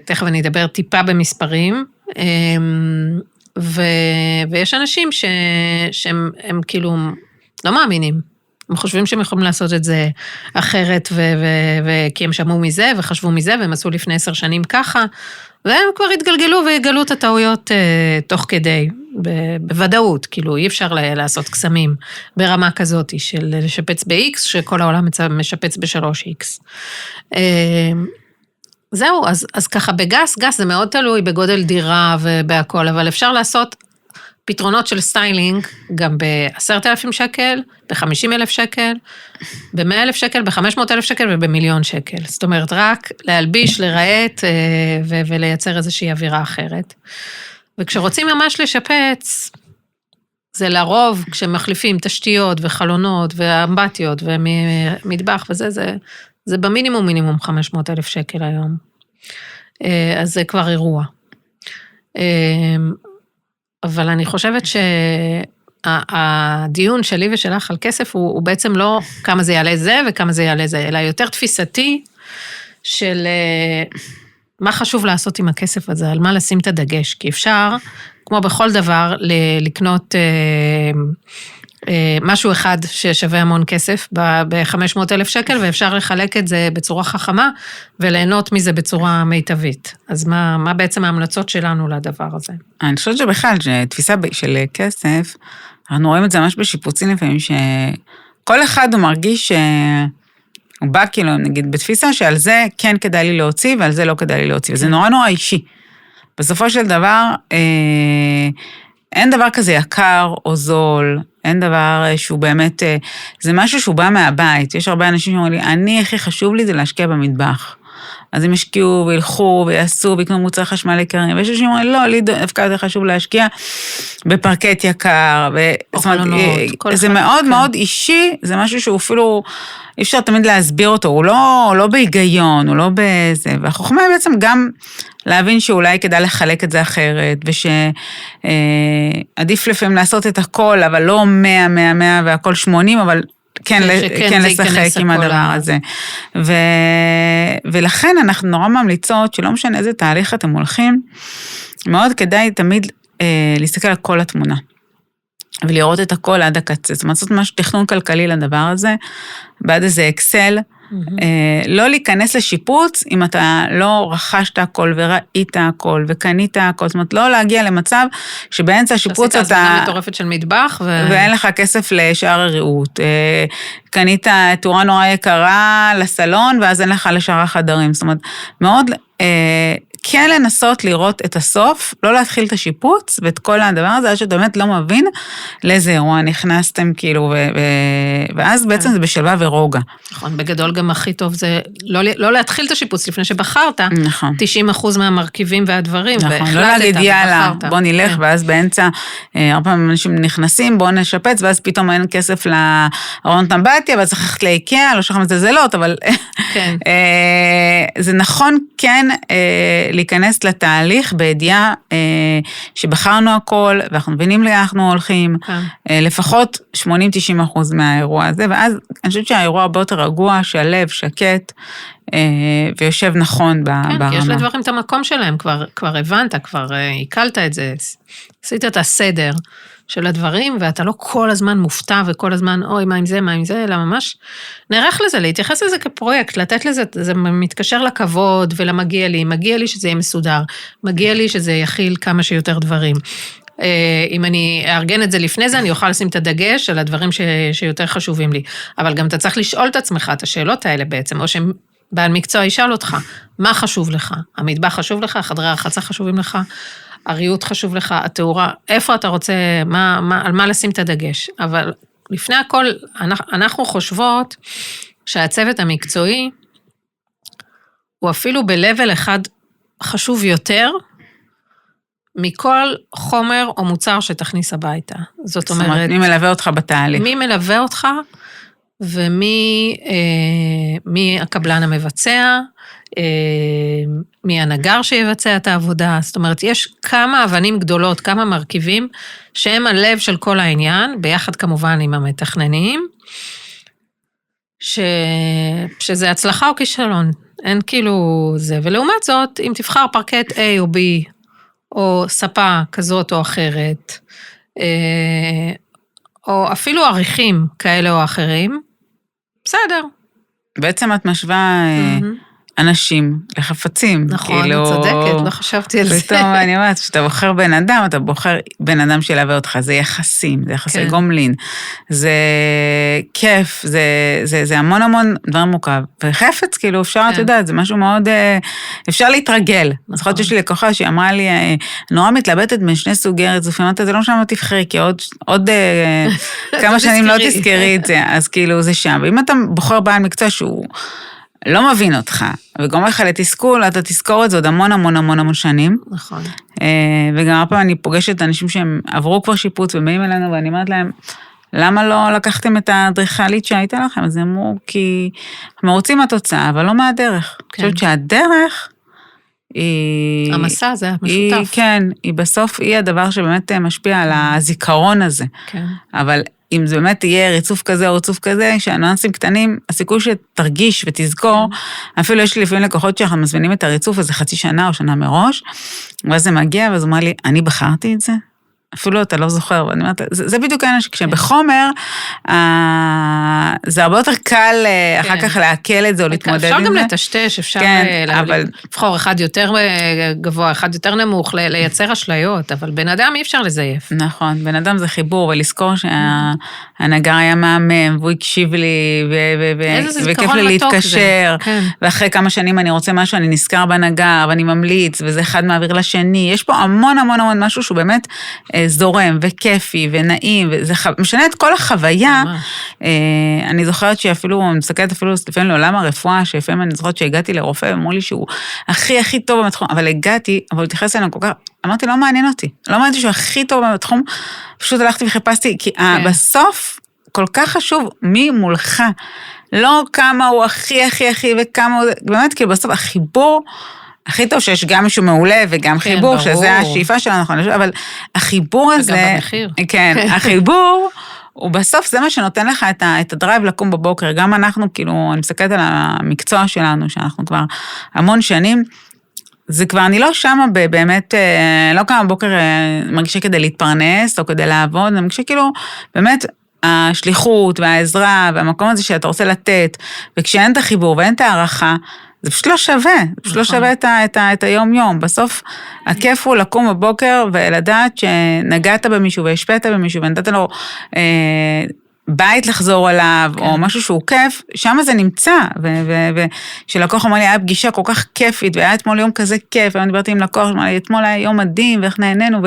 תכף אני אדבר טיפה במספרים, ויש אנשים שהם כאילו לא מאמינים. הם חושבים שהם יכולים לעשות את זה אחרת, כי הם שמעו מזה וחשבו מזה, והם עשו לפני 10 שנים ככה, והם כבר התגלגלו והגלו את הטעויות תוך כדי, בוודאות, כאילו אי אפשר לעשות קסמים ברמה כזאת של לשפץ ב-X, שכל העולם משפץ ב-3X. זהו, אז ככה בגס, גס זה מאוד תלוי בגודל דירה ובהכל, אבל אפשר לעשות פתרונות של סטיילינג, גם ב10,000 שקל, ב50,000 שקל, ב100,000 שקל, ב500,000 שקל וב1,000,000 שקל. זאת אומרת, רק להלביש, לראות ולייצר איזושהי אווירה אחרת. וכשרוצים ממש לשפץ, זה לרוב, כשמחליפים תשתיות וחלונות ואמבטיות ומטבח וזה, זה במינימום 500,000 שקל היום. אז זה כבר אירוע. אבל אני חושבת שהדיון שלי ושלך על כסף הוא בעצם לא כמה זה יעלה זה וכמה זה יעלה זה, אלא יותר תפיסתי של מה חשוב לעשות עם הכסף הזה, על מה לשים את הדגש, כי אפשר, כמו בכל דבר, לקנות משהו אחד ששווה המון כסף ב500,000 שקל, ואפשר לחלק את זה בצורה חכמה, וליהנות מזה בצורה מיטבית. אז מה בעצם ההמלצות שלנו לדבר הזה? אני חושבת שבכלל, תפיסה של כסף, אנחנו רואים את זה ממש בשיפוצים לפעמים, שכל אחד הוא מרגיש שהוא בא כאילו, נגיד, בתפיסה שעל זה כן כדאי לי להוציא, ועל זה לא כדאי לי להוציא, וזה נורא נורא אישי. בסופו של דבר, אין דבר כזה יקר או זול, אין דבר שהוא באמת, זה משהו שהוא בא מהבית. יש הרבה אנשים שאומרים לי, אני הכי חשוב לי זה להשקיע במטבח. אז הם ישקיעו וילכו ויעשו ויקנו מוצרי חשמל יקרים. ויש אנשים שאומרים, לא, לי דווקא יותר חשוב להשקיע בפרקט יקר. זה מאוד מאוד אישי, זה משהו שהוא אפילו, אי אפשר תמיד להסביר אותו, הוא לא בהיגיון, הוא לא בזה. והחוכמה היא בעצם גם להבין שאולי כדאי לחלק את זה אחרת, ושעדיף לפעמים לעשות את הכל, אבל לא 100, 100, 100 והכל 80, אבל כן לשחק עם הדבר הזה. ולכן אנחנו נורא ממליצות, שלא משנה איזה תהליך אתם הולכים, מאוד כדאי תמיד להסתכל על כל התמונה, ולראות את הכל עד הקצה. זאת אומרת, לעשות משהו תכנון כלכלי לדבר הזה, בעד איזה אקסל, לא להיכנס לשיפוץ, אם אתה לא רכשת הכל וראית הכל וקנית הכל, זאת אומרת, לא להגיע למצב שבאמצע השיפוץ אתה... שעשית הזמנה מטורפת של מטבח ואין לך כסף לשאר הרעות. קנית תאורה נורא יקרה לסלון, ואז אין לך לשאר החדרים. זאת אומרת, מאוד... כן לנסות לראות את הסוף, לא להתחיל את השיפוץ, ואת כל הדבר הזה, עד שאתה באמת לא מבין לאיזה אירוע נכנסתם, כאילו, ואז בעצם זה בשלווה ורוגע. נכון, בגדול גם הכי טוב זה לא להתחיל את השיפוץ לפני שבחרת, 90% מהמרכיבים והדברים, נכון, לא להגיד יאללה, בוא נלך, ואז באמצע, הרבה פעמים אנשים נכנסים, בוא נשפץ, ואז פתאום אין כסף לארון אמבטיה, ואז צריך ללכת לאיקאה, לא שוכחים את הזלות, אבל זה נכון, כן, להיכנס לתהליך בידיעה שבחרנו הכל, ואנחנו מבינים לאן אנחנו הולכים, לפחות 80-90% מהאירוע הזה, ואז אני חושבת שהאירוע הרבה יותר רגוע, שהלב שקט, ויושב נכון ברמה. כן, כי יש לדברים את המקום שלהם, כבר הבנת, כבר עיכלת את זה, עשית את הסדר של הדברים, ואתה לא כל הזמן מופתע, וכל הזמן, אוי, מה עם זה, מה עם זה, אלא ממש נערך לזה, להתייחס לזה כפרויקט, לתת לזה, זה מתקשר לכבוד ולמגיע לי, מגיע לי שזה יהיה מסודר, מגיע לי שזה יכיל כמה שיותר דברים. אם אני אארגן את זה לפני זה, אני אוכל לשים את הדגש על הדברים שיותר חשובים לי, אבל גם אתה צריך לשאול את עצמך את השאלות האלה בעצם, או שהן בעל מקצוע ישאל אותך, מה חשוב לך? המטבח חשוב לך, חדרי הרחצה חשובים לך, הריהוט חשוב לך, התאורה, איפה אתה רוצה, על מה לשים את הדגש. אבל לפני הכל, אנחנו חושבות שהצוות המקצועי, הוא אפילו ב-level אחד חשוב יותר, מכל חומר או מוצר שתכניס הביתה. זאת אומרת, מי מלווה אותך בתהליך? מי מלווה אותך, ומי הקבלן המבצע, מי הנגר שיבצע את העבודה. זאת אומרת, יש כמה אבנים גדולות, כמה מרכיבים, שהם הלב של כל העניין, ביחד כמובן עם המתכננים, שזה הצלחה או כישלון. אין כאילו זה. ולעומת זאת, אם תבחר פרקט A או B, או ספה כזאת או אחרת, או אפילו עריכים כאלה או אחרים, בסדר. בעצם את משווה אנשים לחפצים. נכון, כאילו, צודקת, לא חשבתי על זה. פתאום אני אומרת, כשאתה בוחר בן אדם, אתה בוחר בן אדם שילווה אותך, זה יחסים, זה יחסי גומלין, זה כיף, זה המון המון דבר מורכב. וחפץ, כאילו, אפשר, את יודעת, זה משהו מאוד, אפשר להתרגל. אני זוכרת שיש לי לקוחה שהיא אמרה לי, נורא מתלבטת בין שני סוגי רצופים, זה לא משנה מה תבחרי, כי עוד כמה שנים לא תזכרי את זה, אז כאילו זה שם. ואם אתה בוחר בעל מקצוע שהוא לא מבין אותך, וגורם לך לתסכול, אתה תזכור את זה עוד המון המון המון המון שנים. נכון. וגם הרבה פעמים אני פוגשת אנשים שהם עברו כבר שיפוץ ובאים אלינו, ואני אומרת להם, למה לא לקחתם את האדריכלית שהייתה לכם? אז הם אמרו, כי הם רוצים התוצאה, אבל לא מהדרך. אני חושבת שהדרך היא... המסע זה משותף. כן, היא בסוף היא הדבר שבאמת משפיע על הזיכרון הזה. כן. אבל אם זה באמת יהיה ריצוף כזה או ריצוף כזה, שהנואנסים קטנים, הסיכוי שתרגיש ותזכור, אפילו יש לי לפעמים לקוחות שאנחנו מזמינים את הריצוף, איזה חצי שנה או שנה מראש, ואז זה מגיע, ואז הוא אומר לי, אני בחרתי את זה? אפילו אתה לא זוכר, ואני אומרת, זה בדיוק העניין שכשבחומר, זה הרבה יותר קל אחר כך להקל את זה או להתמודד עם זה. אפשר גם לטשטש, אפשר לבחור אחד יותר גבוה, אחד יותר נמוך, לייצר אשליות, אבל בן אדם אי אפשר לזייף. נכון, בן אדם זה חיבור, ולזכור שהנגר היה מהמם, והוא הקשיב לי, וכיף לי להתקשר, ואחרי כמה שנים אני רוצה משהו, אני נזכר בנגר, ואני ממליץ, וזה אחד מעביר לשני. יש פה המון המון המון משהו שהוא באמת זורם וכיפי ונעים, וזה משנה את כל החוויה. אני זוכרת שאפילו, אני מסתכלת אפילו לפעמים לעולם הרפואה, שלפעמים אני זוכרת שהגעתי לרופא, ואמרו לי שהוא הכי הכי טוב בתחום, אבל הגעתי, אבל הוא התייחס אלינו כל כך, אמרתי, לא מעניין אותי, לא מעניין אותי שהוא הכי טוב בתחום, פשוט הלכתי וחיפשתי, כי בסוף כל כך חשוב מי מולך, לא כמה הוא הכי הכי הכי וכמה הוא, באמת כאילו בסוף החיבור, הכי טוב שיש גם מישהו מעולה וגם חיבור, שזה השאיפה שלנו, אבל החיבור הזה, וגם במחיר. כן, החיבור, ובסוף זה מה שנותן לך את הדרייב לקום בבוקר, גם אנחנו, כאילו, אני מסתכלת על המקצוע שלנו, שאנחנו כבר המון שנים, זה כבר, אני לא שמה באמת, לא כמה בבוקר מרגישה כדי להתפרנס, או כדי לעבוד, אני מרגישה כאילו, באמת, השליחות והעזרה, והמקום הזה שאתה רוצה לתת, וכשאין את החיבור ואין את הערכה, זה פשוט לא שווה, זה פשוט לא שווה את היום-יום. בסוף, הכיף הוא לקום בבוקר ולדעת שנגעת במישהו והשפעת במישהו, ונתת לו בית לחזור עליו, או משהו שהוא כיף, שם זה נמצא, ושלקוח אמר לי, היה פגישה כל כך כיפית, והיה אתמול יום כזה כיף, ואני דיברתי עם לקוח, אמר לי, אתמול היה יום מדהים, ואיך נהנינו,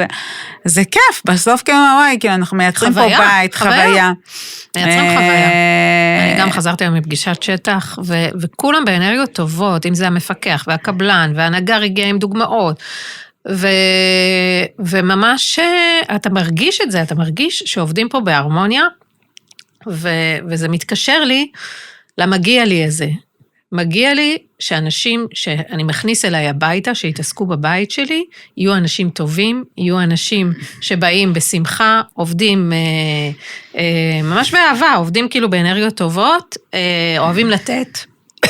וזה כיף, בסוף כאילו, וואי, כאילו, אנחנו מייצרים פה בית, חוויה. מייצרים חוויה. אני גם חזרתי היום מפגישת שטח, וכולם באנרגיות טובות, אם זה המפקח, והקבלן, והנגר הגיע עם דוגמאות, וממש, אתה מרגיש את זה, אתה מרגיש שעובדים פה בהרמוניה, וזה מתקשר לי למגיע לי הזה. מגיע לי שאנשים שאני מכניס אליי הביתה, שיתעסקו בבית שלי, יהיו אנשים טובים, יהיו אנשים שבאים בשמחה, עובדים ממש באהבה, עובדים כאילו באנרגיות טובות, אוהבים לתת,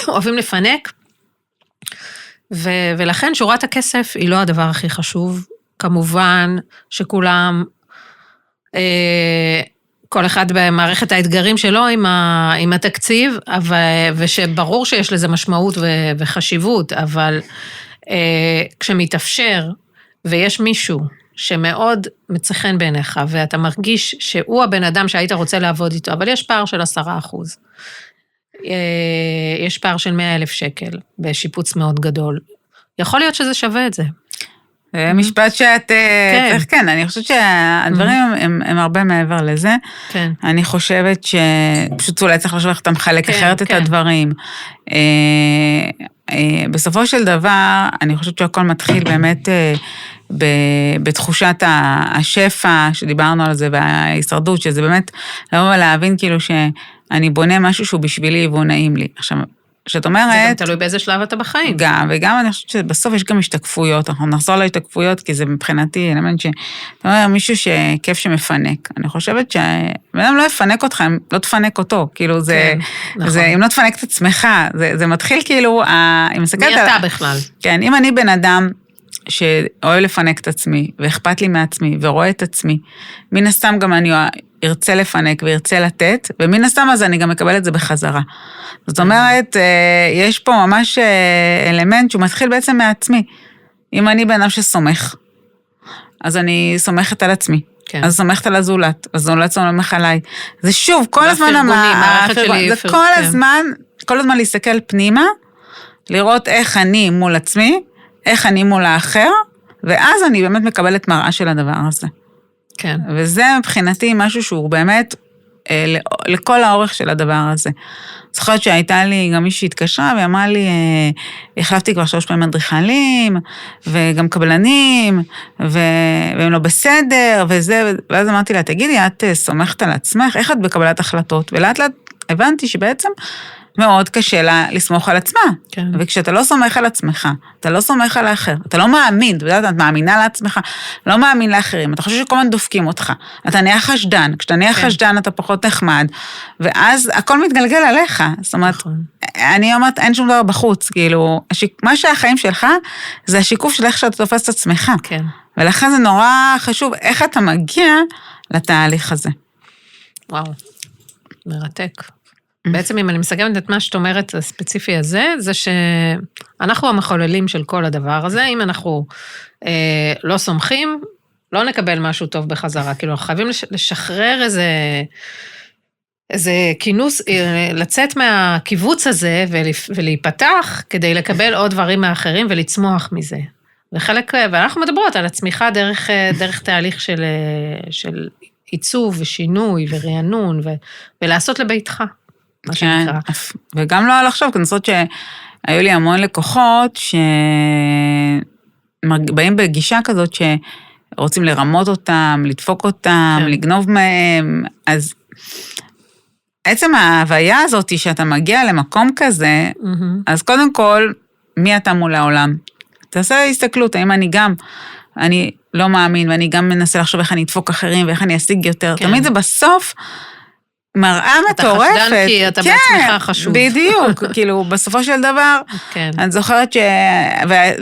אוהבים לפנק, ולכן שורת הכסף היא לא הדבר הכי חשוב, כמובן שכולם כל אחד במערכת האתגרים שלו עם התקציב, ושברור שיש לזה משמעות וחשיבות, אבל כשמתאפשר ויש מישהו שמאוד מצחן בעיניך, ואתה מרגיש שהוא הבן אדם שהיית רוצה לעבוד איתו, אבל יש פער של 10%. יש פער של 100,000 שקל, בשיפוץ מאוד גדול. יכול להיות שזה שווה את זה. זה משפט שאת צריך, כן, אני חושבת שהדברים הם הרבה מעבר לזה. כן. אני חושבת שפשוט אולי צריך לשלוח את המחלק אחרת את הדברים. בסופו של דבר, אני חושבת שהכל מתחיל באמת בתחושת השפע שדיברנו על זה, וההישרדות, שזה באמת לבוא ולהבין כאילו שאני בונה משהו שהוא בשבילי והוא נעים לי. עכשיו, שאת אומרת... זה גם תלוי באיזה שלב אתה בחיים. וגם אני חושבת שבסוף יש גם השתקפויות, אנחנו נחזור להשתקפויות, כי זה מבחינתי אלמנט שאתה אומר, מישהו שכיף שמפנק. אני חושבת שבאדם לא יפנק אותך, אם לא תפנק אותו, כאילו זה, אם לא תפנק את עצמך, זה מתחיל כאילו, מי אתה בכלל? כן, אם אני בן אדם שאוהב לפנק את עצמי, ואכפת לי מעצמי, ורואה את עצמי, מן הסתם גם אני ארצה לפנק וירצה לתת, ומן הסתם אז אני גם מקבל את זה בחזרה. זאת אומרת, יש פה ממש אלמנט שהוא מתחיל בעצם מעצמי. אם אני בן אדם שסומך, אז אני סומכת על עצמי. כן. אז סומכת על הזולת, אז זולת סומך עליי. זה שוב, כל הזמן, זה כל הזמן להסתכל פנימה, לראות איך אני מול עצמי, איך אני מול האחר, ואז אני באמת מקבלת מראה של הדבר הזה. כן. וזה מבחינתי משהו שהוא באמת לכל האורך של הדבר הזה. זוכרת שהייתה לי גם מישהי התקשרה, והיא אמרה לי, החלפתי כבר 3 פעמים אדריכלים, וגם קבלנים, והם לא בסדר, וזה, ואז אמרתי לה, תגידי, את סומכת על עצמך, איך את בקבלת החלטות? ולאט לאט הבנתי שבעצם מאוד קשה לה לסמוך על עצמה. כן. וכשאתה לא סומך על עצמך, אתה לא סומך על האחר, אתה לא מאמין, את מאמינה לעצמך, לא מאמין לאחרים, אתה חושב שכל הזמן דופקים אותך, אתה נהיה חשדן, כשאתה נהיה חשדן אתה פחות נחמד, ואז הכל מתגלגל עליך, זאת אומרת, אני אומרת, אין שום דבר בחוץ, כאילו, מה שהחיים שלך, זה השיקוף של איך שאתה תופס את עצמך, כן. ולכן זה נורא חשוב, איך אתה מגיע לתהליך הזה. וואו, מרתק. בעצם אם אני מסכמת את מה שאת אומרת הספציפי הזה, זה שאנחנו המחוללים של כל הדבר הזה, אם אנחנו לא סומכים, לא נקבל משהו טוב בחזרה, כאילו אנחנו חייבים לשחרר איזה כינוס, לצאת מהקיבוץ הזה ולהיפתח, כדי לקבל עוד דברים מאחרים ולצמוח מזה. ואנחנו מדברות על הצמיחה דרך תהליך של עיצוב ושינוי ורענון, ולעשות לביתך. כן, וגם לא לחשוב, כי אני חושבת שהיו לי המון לקוחות שבאים בגישה כזאת שרוצים לרמות אותם, לדפוק אותם, לגנוב מהם, אז עצם ההוויה הזאת שאתה מגיע למקום כזה, אז קודם כל, מי אתה מול העולם? תעשה הסתכלות, האם אני לא מאמין, ואני גם מנסה לחשוב איך אני אדפוק אחרים, ואיך אני אשיג יותר, תמיד זה בסוף, מראה מטורפת. אתה חשדן כי אתה בעצמך חשוב. בדיוק, כאילו בסופו של דבר, אני זוכרת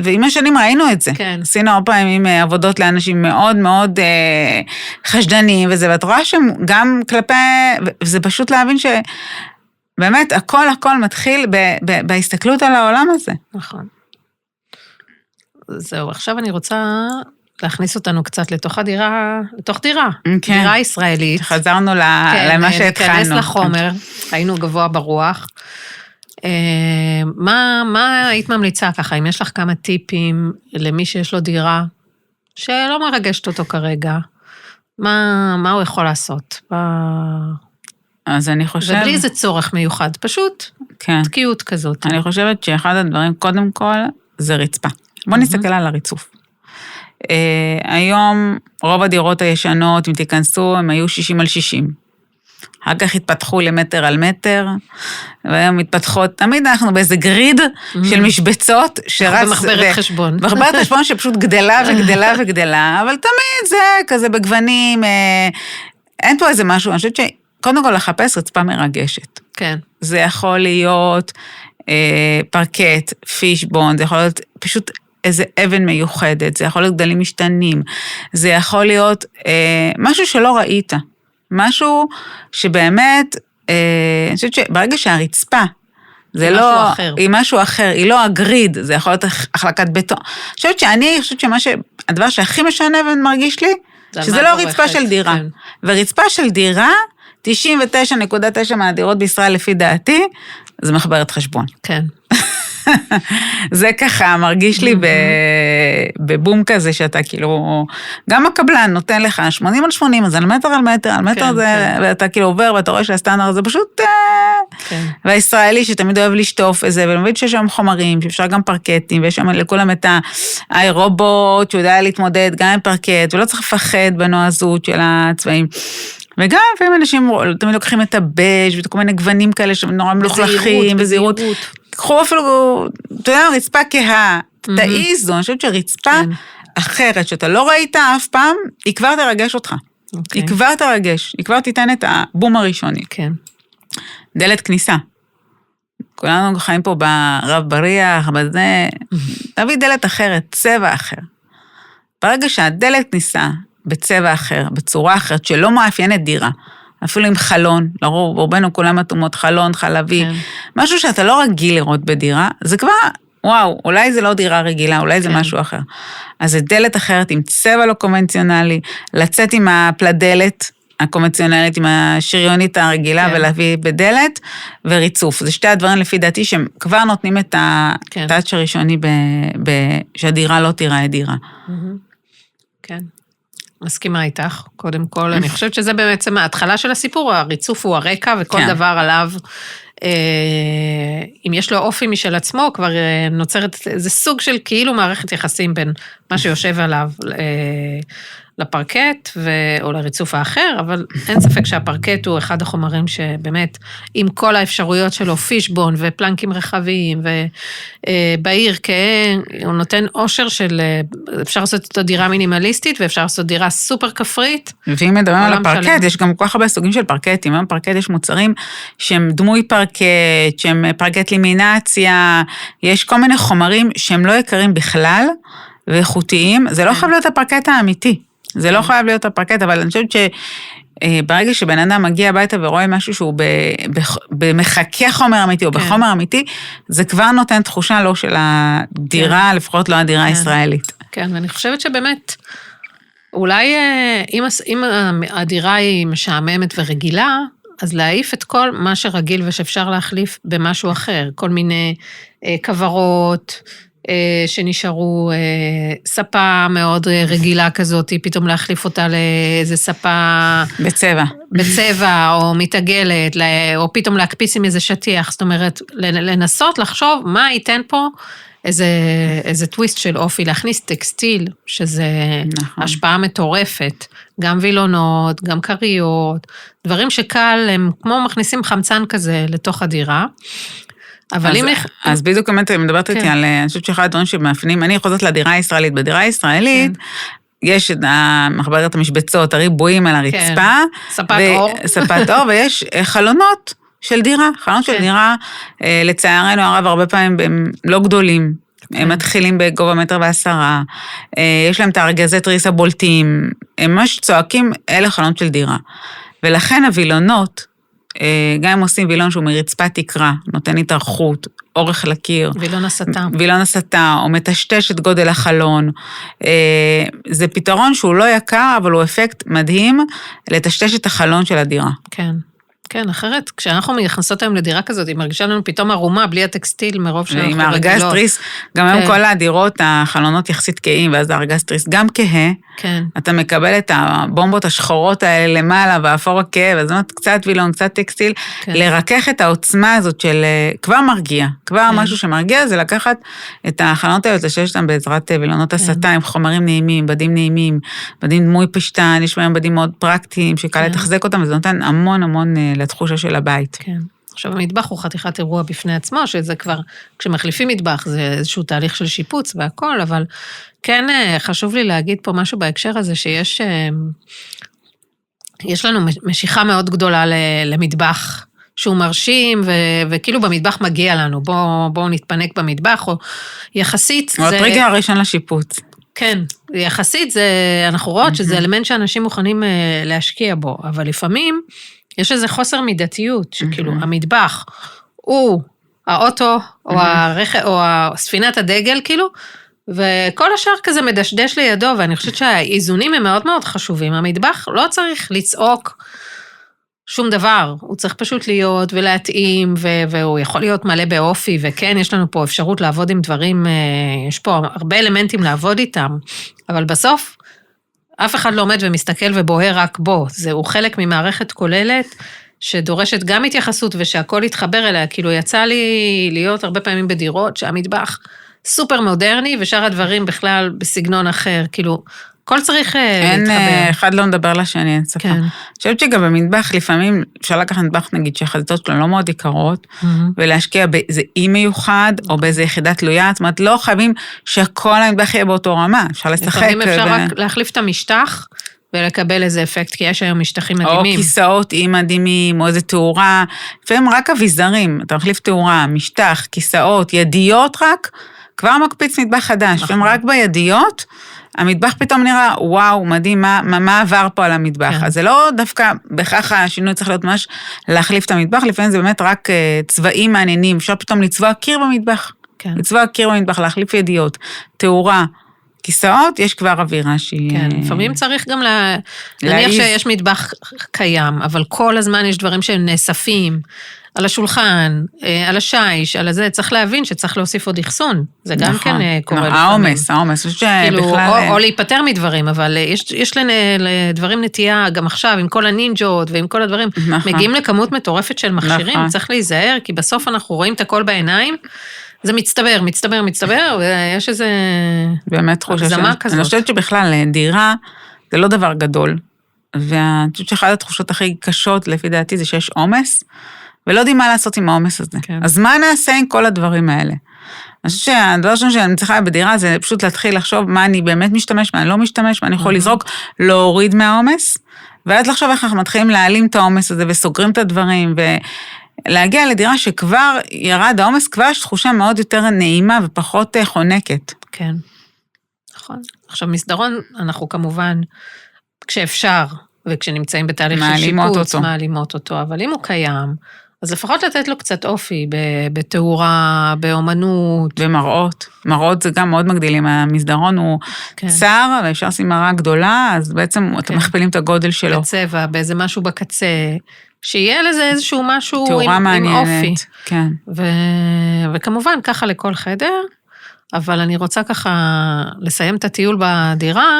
ועם השנים ראינו את זה. עשינו הרבה פעמים עבודות לאנשים מאוד מאוד חשדנים, וזה, ואת רואה שהם גם כלפי, וזה פשוט להבין שבאמת הכל מתחיל בהסתכלות על העולם הזה. נכון. זהו, עכשיו אני רוצה להכניס אותנו קצת לתוך דירה, דירה ישראלית. חזרנו למה שהתחלנו. נכנס לחומר, היינו גבוה ברוח. מה היית ממליצה ככה, אם יש לך כמה טיפים למי שיש לו דירה, שלא מרגשת אותו כרגע, מה הוא יכול לעשות? אז אני חושב... ובלי איזה צורך מיוחד, פשוט תקיעות כזאת. אני חושבת שאחד הדברים, קודם כל, זה רצפה. בוא נסתכל על הריצוף. היום רוב הדירות הישנות, אם תיכנסו, הם היו 60 על 60. אחר כך התפתחו למטר על מטר, והיום מתפתחות, תמיד אנחנו באיזה גריד של משבצות, שרץ... במחברת חשבון. מחברת חשבון שפשוט גדלה וגדלה וגדלה, אבל תמיד זה כזה בגוונים, אין פה איזה משהו, אני חושבת שקודם כל לחפש רצפה מרגשת. כן. זה יכול להיות פרקט, פישבון, זה יכול להיות פשוט... איזה אבן מיוחדת, זה יכול להיות גדלים משתנים, זה יכול להיות משהו שלא ראית, משהו שבאמת, אני חושבת שברגע שהרצפה, זה לא, היא משהו אחר, היא לא הגריד, זה יכול להיות החלקת בטון. אני חושבת שהדבר שהכי משנה ומרגיש לי, שזה לא רצפה של דירה. ורצפה של דירה, 99.9 מהדירות בישראל לפי דעתי, זה מחברת חשבון. כן. זה ככה, מרגיש לי בבום כזה, שאתה כאילו, גם הקבלן נותן לך 80 על 80, אז על מטר על מטר, על מטר זה, ואתה כאילו עובר, ואתה רואה שהסטנדרט זה פשוט, והישראלי שתמיד אוהב לשטוף איזה, ולמד שיש שם חומרים, שאפשר גם פרקטים, ויש שם לכולם את האירובוט, שהוא יודע להתמודד גם עם פרקט, ולא צריך לפחד בנועזות של הצבעים. וגם לפעמים אנשים תמיד לוקחים את הבז' וכל מיני גוונים כאלה שנורא מלוכלכים, בזהירות. קחו אפילו, אתה יודע, רצפה כהה, תעיזו, אני חושבת שרצפה אחרת, שאתה לא ראית אף פעם, היא כבר תרגש אותך. היא כבר תרגש, היא כבר תיתן את הבום הראשוני. כן. דלת כניסה. כולנו חיים פה ברב בריח, בזה, תביא דלת אחרת, צבע אחר. ברגע שהדלת כניסה בצבע אחר, בצורה אחרת, שלא מאפיינת דירה, אפילו עם חלון, לרוב, רובנו כולם אטומות, חלון, חלבי, משהו שאתה לא רגיל לראות בדירה, זה כבר, וואו, אולי זה לא דירה רגילה, אולי זה משהו אחר. אז זה דלת אחרת עם צבע לא קונבנציונלי, לצאת עם הפלדלת הקונבנציונלית, עם השריונית הרגילה, ולהביא בדלת, וריצוף. זה שתי הדברים לפי דעתי, שהם כבר נותנים את הטאץ' הראשוני, שהדירה לא תיראה דירה. כן. מסכימה איתך, קודם כל, אני חושבת שזה בעצם ההתחלה של הסיפור, הריצוף הוא הרקע, וכל דבר עליו, אם יש לו אופי משל עצמו, כבר נוצרת, זה סוג של כאילו מערכת יחסים בין מה שיושב עליו לפרקט, או לריצוף האחר, אבל אין ספק שהפרקט הוא אחד החומרים שבאמת, עם כל האפשרויות שלו, פישבון ופלנקים רחבים, ובעיר הוא נותן אושר של, אפשר לעשות את הדירה מינימליסטית, ואפשר לעשות דירה סופר כפרית. ואם מדברים על הפרקט, יש גם כל כך הרבה סוגים של פרקטים, היום פרקט יש מוצרים שהם דמוי פרקט, שהם פרקט לימינציה, יש כל מיני חומרים שהם לא יקרים בכלל, ואיכותיים, זה לא חייב להיות הפרקט האמיתי. זה לא חייב להיות הפרקט, אבל אני חושבת שברגע שבן אדם מגיע הביתה ורואה משהו שהוא במחכה חומר אמיתי או בחומר אמיתי, זה כבר נותן תחושה לא של הדירה, לפחות לא הדירה הישראלית. כן, ואני חושבת שבאמת, אולי אם הדירה היא משעממת ורגילה, אז להעיף את כל מה שרגיל ושאפשר להחליף במשהו אחר, כל מיני כברות, שנשארו ספה מאוד רגילה כזאת, פתאום להחליף אותה לאיזה ספה בצבע או מתעגלת, או פתאום להקפיץ עם איזה שטיח, זאת אומרת, לנסות לחשוב מה ייתן פה איזה טוויסט של אופי, להכניס טקסטיל, שזה השפעה מטורפת, גם וילונות, גם קריות, דברים שקל, הם כמו מכניסים חמצן כזה לתוך הדירה, אז בדיוק באמת מדברת איתי על, אני חושבת שאחד הדברים שמאפיינים, אני חוזרת לדירה הישראלית, בדירה הישראלית, יש את מחברת המשבצות, הריבועים על הרצפה, ספת אור, ויש חלונות של דירה, חלונות של דירה, לצערנו הרב, הרבה פעמים הם לא גדולים, הם מתחילים בגובה 1.10 מטר, יש להם את הארגזי תריס הבולטים, הם ממש צועקים, אלה חלונות של דירה, ולכן הווילונות, גם אם עושים וילון שהוא מרצפת תקרה, נותן התארכות, אורך לקיר. וילון הסתה, או מטשטש את גודל החלון. זה פתרון שהוא לא יקר, אבל הוא אפקט מדהים לטשטש את החלון של הדירה. כן. כן, אחרת, כשאנחנו נכנסות היום לדירה כזאת, היא מרגישה לנו פתאום ערומה, בלי הטקסטיל, מרוב שאנחנו רגילות. עם הארגז תריס, גם היום כל הדירות, החלונות יחסית כהים, ואז הארגז תריס גם כהה, אתה מקבל את הבומבות השחורות האלה למעלה, והאפור הכהה, אז זאת קצת וילון, קצת טקסטיל, לרכך את העוצמה הזאת של כבר מרגיע, כבר משהו שמרגיע, זה לקחת את החלונות האלה, שיש אותם בעזרת וילונות הסתה, עם חומרים נעימים, בדים נעימים, בדים דמוי פשטן, יש בהם בדים מאוד פרקטיים, שקל לתחזק אותם, וזה נותן המון המון לתחושה של הבית. כן. עכשיו, המטבח הוא חתיכת אירוע בפני עצמו, שזה כבר, כשמחליפים מטבח, זה איזשהו תהליך של שיפוץ והכל, אבל כן חשוב לי להגיד פה משהו בהקשר הזה, שיש לנו משיכה מאוד גדולה למטבח, שהוא מרשים, וכאילו במטבח מגיע לנו, בואו נתפנק במטבח, או יחסית זה... הטריגר הראשון לשיפוץ. כן, יחסית אנחנו רואות שזה אלמנט שאנשים מוכנים להשקיע בו, אבל לפעמים יש איזה חוסר מידתיות, שכאילו המטבח הוא האוטו, או ספינת הדגל, כאילו, וכל השאר כזה מדשדש לידו, ואני חושבת שהאיזונים הם מאוד מאוד חשובים. המטבח לא צריך לצעוק שום דבר, הוא צריך פשוט להיות ולהתאים, והוא יכול להיות מלא באופי, וכן, יש לנו פה אפשרות לעבוד עם דברים, יש פה הרבה אלמנטים לעבוד איתם, אבל בסוף, אף אחד לא עומד ומסתכל ובוהר רק בו, זהו חלק ממערכת כוללת, שדורשת גם התייחסות, ושהכל יתחבר אליה, כאילו יצא לי להיות הרבה פעמים בדירות, שהמטבח סופר מודרני, ושאר הדברים בכלל בסגנון אחר, כאילו, הכל צריך להתחבר. אין, אחד לא מדבר לשני, אין ספק. כן. אני חושבת שגם במטבח, לפעמים אפשר לקחת מטבח, נגיד, שהחזיתות שלו לא מאוד יקרות, ולהשקיע באיזה אי מיוחד, או באיזה יחידה תלויה, זאת אומרת, לא חייבים שכל המטבח יהיה באותו רמה, אפשר לשחק. לפעמים אפשר רק להחליף את המשטח, ולקבל איזה אפקט, כי יש היום משטחים מדהימים. או כיסאות אי מדהימים, או איזה תאורה, לפעמים רק אביזרים, אתה מחליף תאורה, משטח, כיסאות, ידיות רק, כבר מקפיץ מטבח חדש, לפעמים רק בידיות, המטבח פתאום נראה, וואו, מדהים, מה עבר פה על המטבח. אז זה לא דווקא, בכך השינוי צריך להיות ממש להחליף את המטבח, לפעמים זה באמת רק צבעים מעניינים, אפשר פתאום לצבוע קיר במטבח, לצבוע קיר במטבח, להחליף ידיות, תאורה, כיסאות, יש כבר אווירה שהיא... כן, לפעמים צריך גם להניח שיש מטבח קיים, אבל כל הזמן יש דברים שהם נאספים, על השולחן, על השיש, על הזה, צריך להבין שצריך להוסיף עוד אחסון. זה גם כן קורה לפעמים. העומס. או להיפטר מדברים, אבל יש לדברים נטייה גם עכשיו, עם כל הנינג'ות ועם כל הדברים, מגיעים לכמות מטורפת של מכשירים, צריך להיזהר, כי בסוף אנחנו רואים את הכל בעיניים, זה מצטבר, ויש איזה... באמת תחושה כזאת. אני חושבת שבכלל דירה זה לא דבר גדול, ואני חושבת שאחת התחושות הכי קשות לפי דעתי זה שיש עומס, ולא יודעים מה לעשות עם העומס הזה. כן. אז מה נעשה עם כל הדברים האלה? אני חושבת שהדבר שאני צריכה בדירה זה פשוט להתחיל לחשוב מה אני באמת משתמש, מה אני לא משתמש, מה אני יכול לזרוק, להוריד מהעומס, ואז לחשוב איך אנחנו מתחילים להעלים את העומס הזה וסוגרים את הדברים, ולהגיע לדירה שכבר ירד העומס, כבר יש תחושה מאוד יותר נעימה ופחות חונקת. כן, נכון. עכשיו מסדרון אנחנו כמובן, כשאפשר, וכשנמצאים בתהליך של שיפוץ, מעלימות אותו, אבל אם הוא קיים, אז לפחות לתת לו קצת אופי, בתאורה, באומנות. במראות. מראות זה גם מאוד מגדילים, המסדרון הוא צר, ואפשר לשים מראה גדולה, אז בעצם אתם מכפילים את הגודל שלו. בצבע, באיזה משהו בקצה, שיהיה לזה איזשהו משהו עם אופי. כן. וכמובן, ככה לכל חדר, אבל אני רוצה ככה לסיים את הטיול בדירה,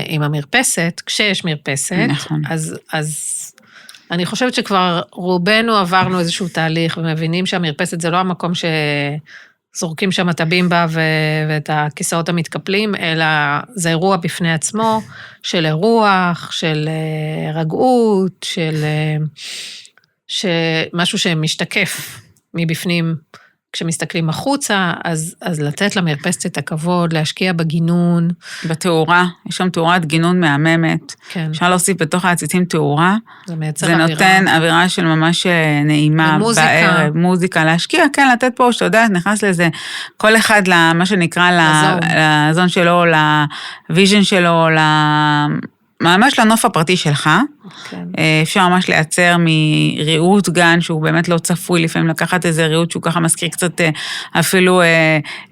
עם המרפסת, כשיש מרפסת, אז אני חושבת שכבר רובנו עברנו איזשהו תהליך, ומבינים שהמרפסת זה לא המקום שזורקים שם את הבימבה ואת הכיסאות המתקפלים, אלא זה אירוע בפני עצמו, של אירוח, של רגעות, של משהו שמשתקף מבפנים, כשמסתכלים החוצה, אז לתת למרפסת את הכבוד, להשקיע בגינון. בתאורה, יש שם תאורת גינון מהממת. כן. אפשר להוסיף בתוך העציצים תאורה. זה מייצר אווירה. זה נותן אווירה של ממש נעימה. ומוזיקה. בערב, מוזיקה, להשקיע, כן, לתת פה, שאתה יודע, נכנס לזה, כל אחד למה שנקרא, לזון שלו, לוויז'ן שלו, ממש לנוף הפרטי שלך, כן. אפשר ממש לייצר מריאות גן, שהוא באמת לא צפוי, לפעמים לקחת איזה ריאות שהוא ככה מזכיר קצת אפילו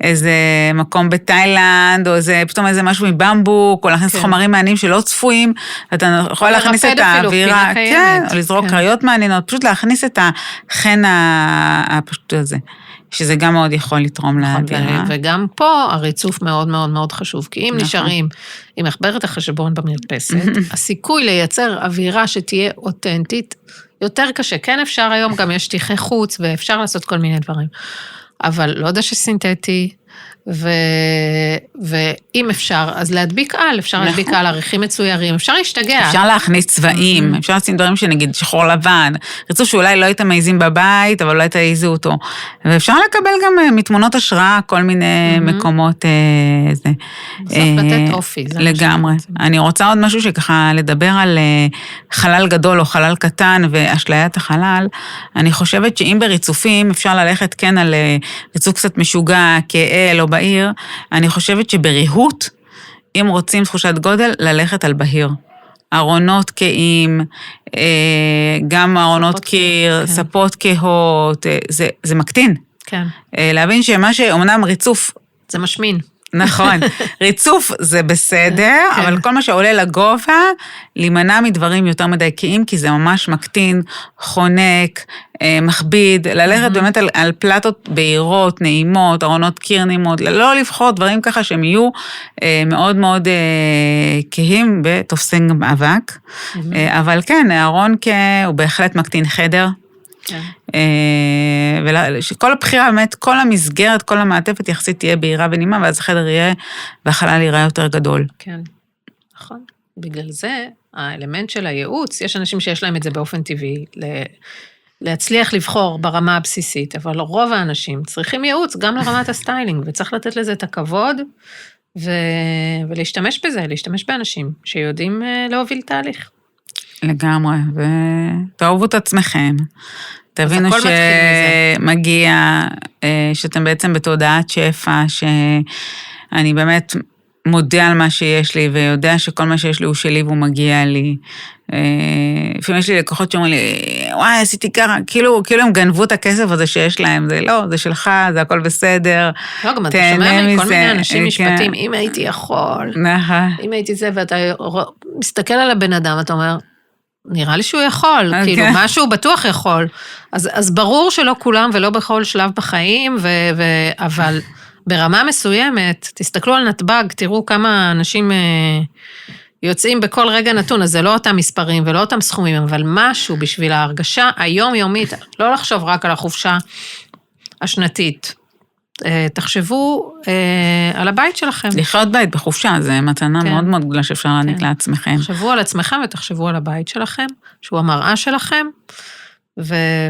איזה מקום בתאילנד, או פתאום איזה משהו מבמבוק, או להכניס כן. חומרים מעניינים שלא צפויים, אתה יכול להכניס את האווירה, כן, או לזרוק קריות כן. מעניינות, פשוט להכניס את החן הפשוט הזה. שזה גם מאוד יכול לתרום לאווירה. וגם פה הריצוף מאוד מאוד מאוד חשוב, כי אם נשארים עם מחברת החשבון במרפסת, הסיכוי לייצר אווירה שתהיה אותנטית, יותר קשה. כן אפשר היום, גם יש שטיחי חוץ, ואפשר לעשות כל מיני דברים. אבל לא דשא סינתטי, ואם אפשר, אז להדביק על, אפשר להדביק על עריכים מצוירים, אפשר להשתגע. אפשר להכניס צבעים, אפשר לשים דברים שנגיד שחור לבן, רצו שאולי לא היית מעיזים בבית, אבל אולי תעיזו אותו. ואפשר לקבל גם מתמונות השראה, כל מיני מקומות, זה. בסוף לתת אופי. לגמרי. אני רוצה עוד משהו שככה לדבר על חלל גדול או חלל קטן ואשליית החלל. אני חושבת שאם בריצופים אפשר ללכת כן על ריצוף קצת משוגע, כאל או בעיר, אני חושבת שבריהוט, אם רוצים תחושת גודל, ללכת על בהיר. ארונות קיים, גם ארונות קיר, ספות כהות, זה מקטין. כן. להבין שמה שאומנם ריצוף, זה משמין. נכון, ריצוף זה בסדר, אבל כל מה שעולה לגובה, להימנע מדברים יותר מדייקים, כי זה ממש מקטין, חונק, מכביד, ללכת באמת על פלטות בהירות, נעימות, ארונות קיר נעימות, לא לבחור דברים ככה שהם יהיו מאוד מאוד כהים ותופסים גם אבק, אבל כן, ארון הוא בהחלט מקטין חדר, שכל הבחירה, באמת, כל המסגרת, כל המעטפת יחסית תהיה בהירה ונעימה, ואז החדר יהיה, והחלל יראה יותר גדול. כן, נכון. בגלל זה, האלמנט של הייעוץ, יש אנשים שיש להם את זה באופן טבעי, להצליח לבחור ברמה הבסיסית, אבל רוב האנשים צריכים ייעוץ גם לרמת הסטיילינג, וצריך לתת לזה את הכבוד, ולהשתמש בזה, להשתמש באנשים שיודעים להוביל תהליך. לגמרי, ותאהבו את עצמכם. תבינו שמגיע, שאתם בעצם בתודעת שפע, שאני באמת מודה על מה שיש לי, ויודע שכל מה שיש לי הוא שלי והוא מגיע לי. לפעמים יש לי לקוחות שאומרים לי, וואי, עשיתי ככה, כאילו הם גנבו את הכסף הזה שיש להם, זה לא, זה שלך, זה הכל בסדר. לא, גם אתה שומע מכל מיני אנשים משפטים, אם הייתי יכול, אם הייתי זה, ואתה מסתכל על הבן אדם, אתה אומר, נראה לי שהוא יכול, כאילו, משהו בטוח יכול. אז ברור שלא כולם ולא בכל שלב בחיים, אבל ברמה מסוימת, תסתכלו על נתב"ג, תראו כמה אנשים יוצאים בכל רגע נתון, אז זה לא אותם מספרים ולא אותם סכומים, אבל משהו בשביל ההרגשה היומיומית, לא לחשוב רק על החופשה השנתית. תחשבו על הבית שלכם. לחיות בית בחופשה, זה מתנה מאוד מאוד גדולה שאפשר להעניק לעצמכם. תחשבו על עצמכם ותחשבו על הבית שלכם, שהוא המראה שלכם,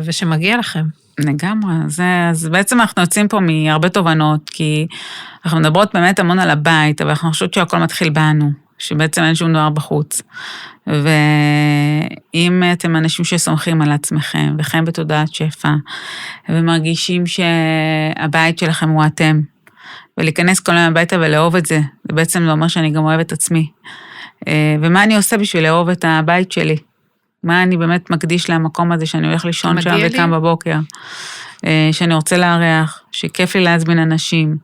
ושמגיע לכם. לגמרי, אז בעצם אנחנו יוצאים פה מהרבה תובנות, כי אנחנו מדברות באמת המון על הבית, אבל אנחנו חושבות שהכל מתחיל בנו, שבעצם אין שום דבר בחוץ. ואם אתם אנשים שסומכים על עצמכם, וחיים בתודעת שפע, ומרגישים שהבית שלכם הוא אתם, ולהיכנס כל היום הביתה ולאהוב את זה, זה בעצם לא אומר שאני גם אוהב את עצמי. ומה אני עושה בשביל לאהוב את הבית שלי? מה אני באמת מקדיש למקום הזה שאני הולך לישון שם וקם בבוקר, שאני רוצה לארח, שכיף לי להזמין אנשים,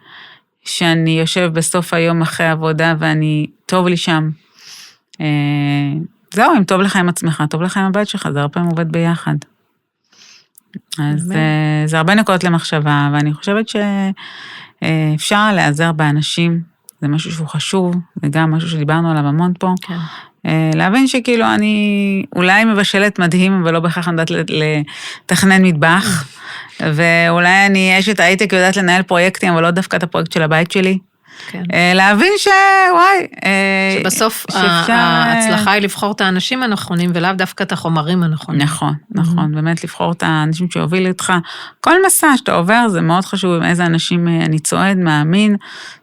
שאני יושב בסוף היום אחרי עבודה ואני טוב לי שם. זהו, אם טוב לך עם עצמך, טוב לך עם הבית שלך, זה הרבה פעמים עובד ביחד. אז זה הרבה נקודות למחשבה, ואני חושבת שאפשר להיעזר באנשים, זה משהו שהוא חשוב, זה גם משהו שדיברנו עליו המון פה. כן. להבין שכאילו אני אולי מבשלת מדהים, ולא בכך אני יודעת לתכנן מטבח, ואולי אני אשת הייטק יודעת לנהל פרויקטים, אבל לא דווקא את הפרויקט של הבית שלי. כן. להבין שבסוף ההצלחה היא לבחור את האנשים הנכונים, ולאו דווקא את החומרים הנכונים. נכון, נכון, באמת לבחור את האנשים שהובילו איתך. כל מסע שאתה עובר, זה מאוד חשוב עם איזה אנשים אני צועד, מאמין,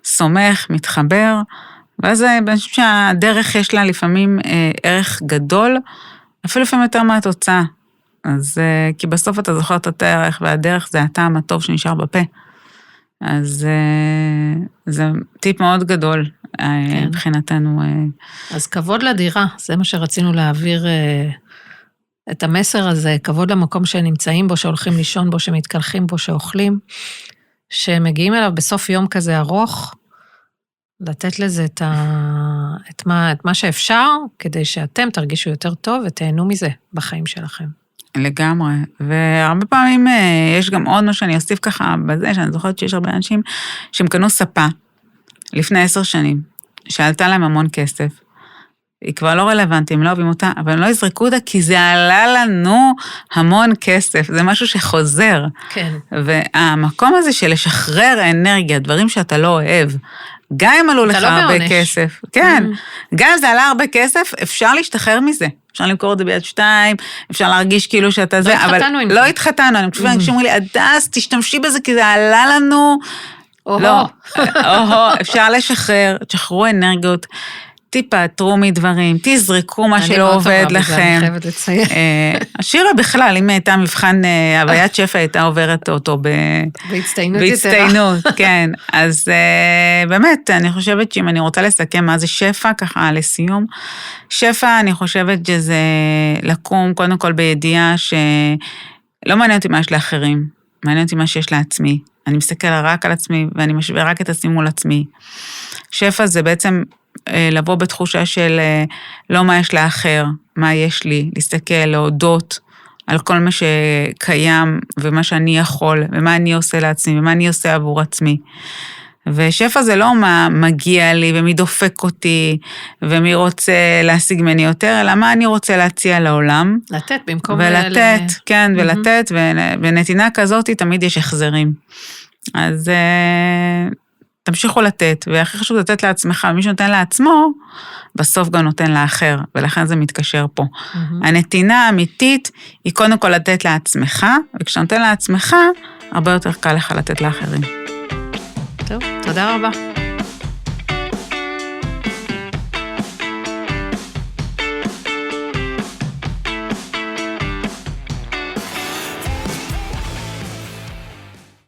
סומך, מתחבר, ואז אני חושב שהדרך יש לה לפעמים ערך גדול, אפילו לפעמים יותר מהתוצאה. אז כי בסוף אתה זוכר את הערך, והדרך זה הטעם הטוב שנשאר בפה. אז זה טיפ מאוד גדול מבחינתנו. אז כבוד לדירה, זה מה שרצינו להעביר את המסר הזה, כבוד למקום שנמצאים בו, שהולכים לישון בו, שמתקלחים בו, שאוכלים, שמגיעים אליו בסוף יום כזה ארוך, לתת לזה את מה שאפשר, כדי שאתם תרגישו יותר טוב ותהנו מזה בחיים שלכם. לגמרי, והרבה פעמים יש גם עוד מה שאני אוסיף ככה בזה, שאני זוכרת שיש הרבה אנשים שהם קנו ספה לפני 10 שנים, שעלתה להם המון כסף, היא כבר לא רלוונטית, הם לא אוהבים אותה, אבל הם לא יזרקו אותה, כי זה עלה לנו המון כסף, זה משהו שחוזר. כן. והמקום הזה של לשחרר אנרגיה, דברים שאתה לא אוהב, גם אם עלו לך הרבה כסף, כן, גם אם זה עלה הרבה כסף, אפשר להשתחרר מזה. אפשר למכור את זה ביד 2, אפשר להרגיש כאילו שאתה זה, אבל לא התחתנו, אני חושבת שאומרים לי, הדס, תשתמשי בזה, כי זה עלה לנו, לא, אפשר לשחרר, תשחררו אנרגיות, תיפטרו מדברים, תזרקו מה שלא עובד לכם. אני חייבת לציין. השירה בכלל, אם הייתה מבחן הוויית שפע, הייתה עוברת אותו בהצטיינות, כן. אז באמת, אני חושבת שאם אני רוצה לסכם מה זה שפע, ככה לסיום, שפע אני חושבת שזה לקום קודם כל בידיעה שלא מעניין אותי מה יש לאחרים, מעניין אותי מה שיש לעצמי. אני מסתכל רק על עצמי, ואני משווה רק את עצמי מול עצמי. שפע זה בעצם לבוא בתחושה של לא מה יש לאחר, מה יש לי, להסתכל, להודות על כל מה שקיים, ומה שאני יכול, ומה אני עושה לעצמי, ומה אני עושה עבור עצמי. ושפע זה לא מה מגיע לי, ומי דופק אותי, ומי רוצה להשיג ממני יותר, אלא מה אני רוצה להציע לעולם. לתת במקום... ולתת, כן, ולתת, ונתינה כזאת תמיד יש החזרים. אז תמשיכו לתת, והכי חשוב לתת לעצמך, ומי שנותן לעצמו, בסוף גם נותן לאחר, ולכן זה מתקשר פה. הנתינה האמיתית היא קודם כל לתת לעצמך, וכשאתה נותן לעצמך, הרבה יותר קל לך לתת לאחרים. טוב, תודה רבה.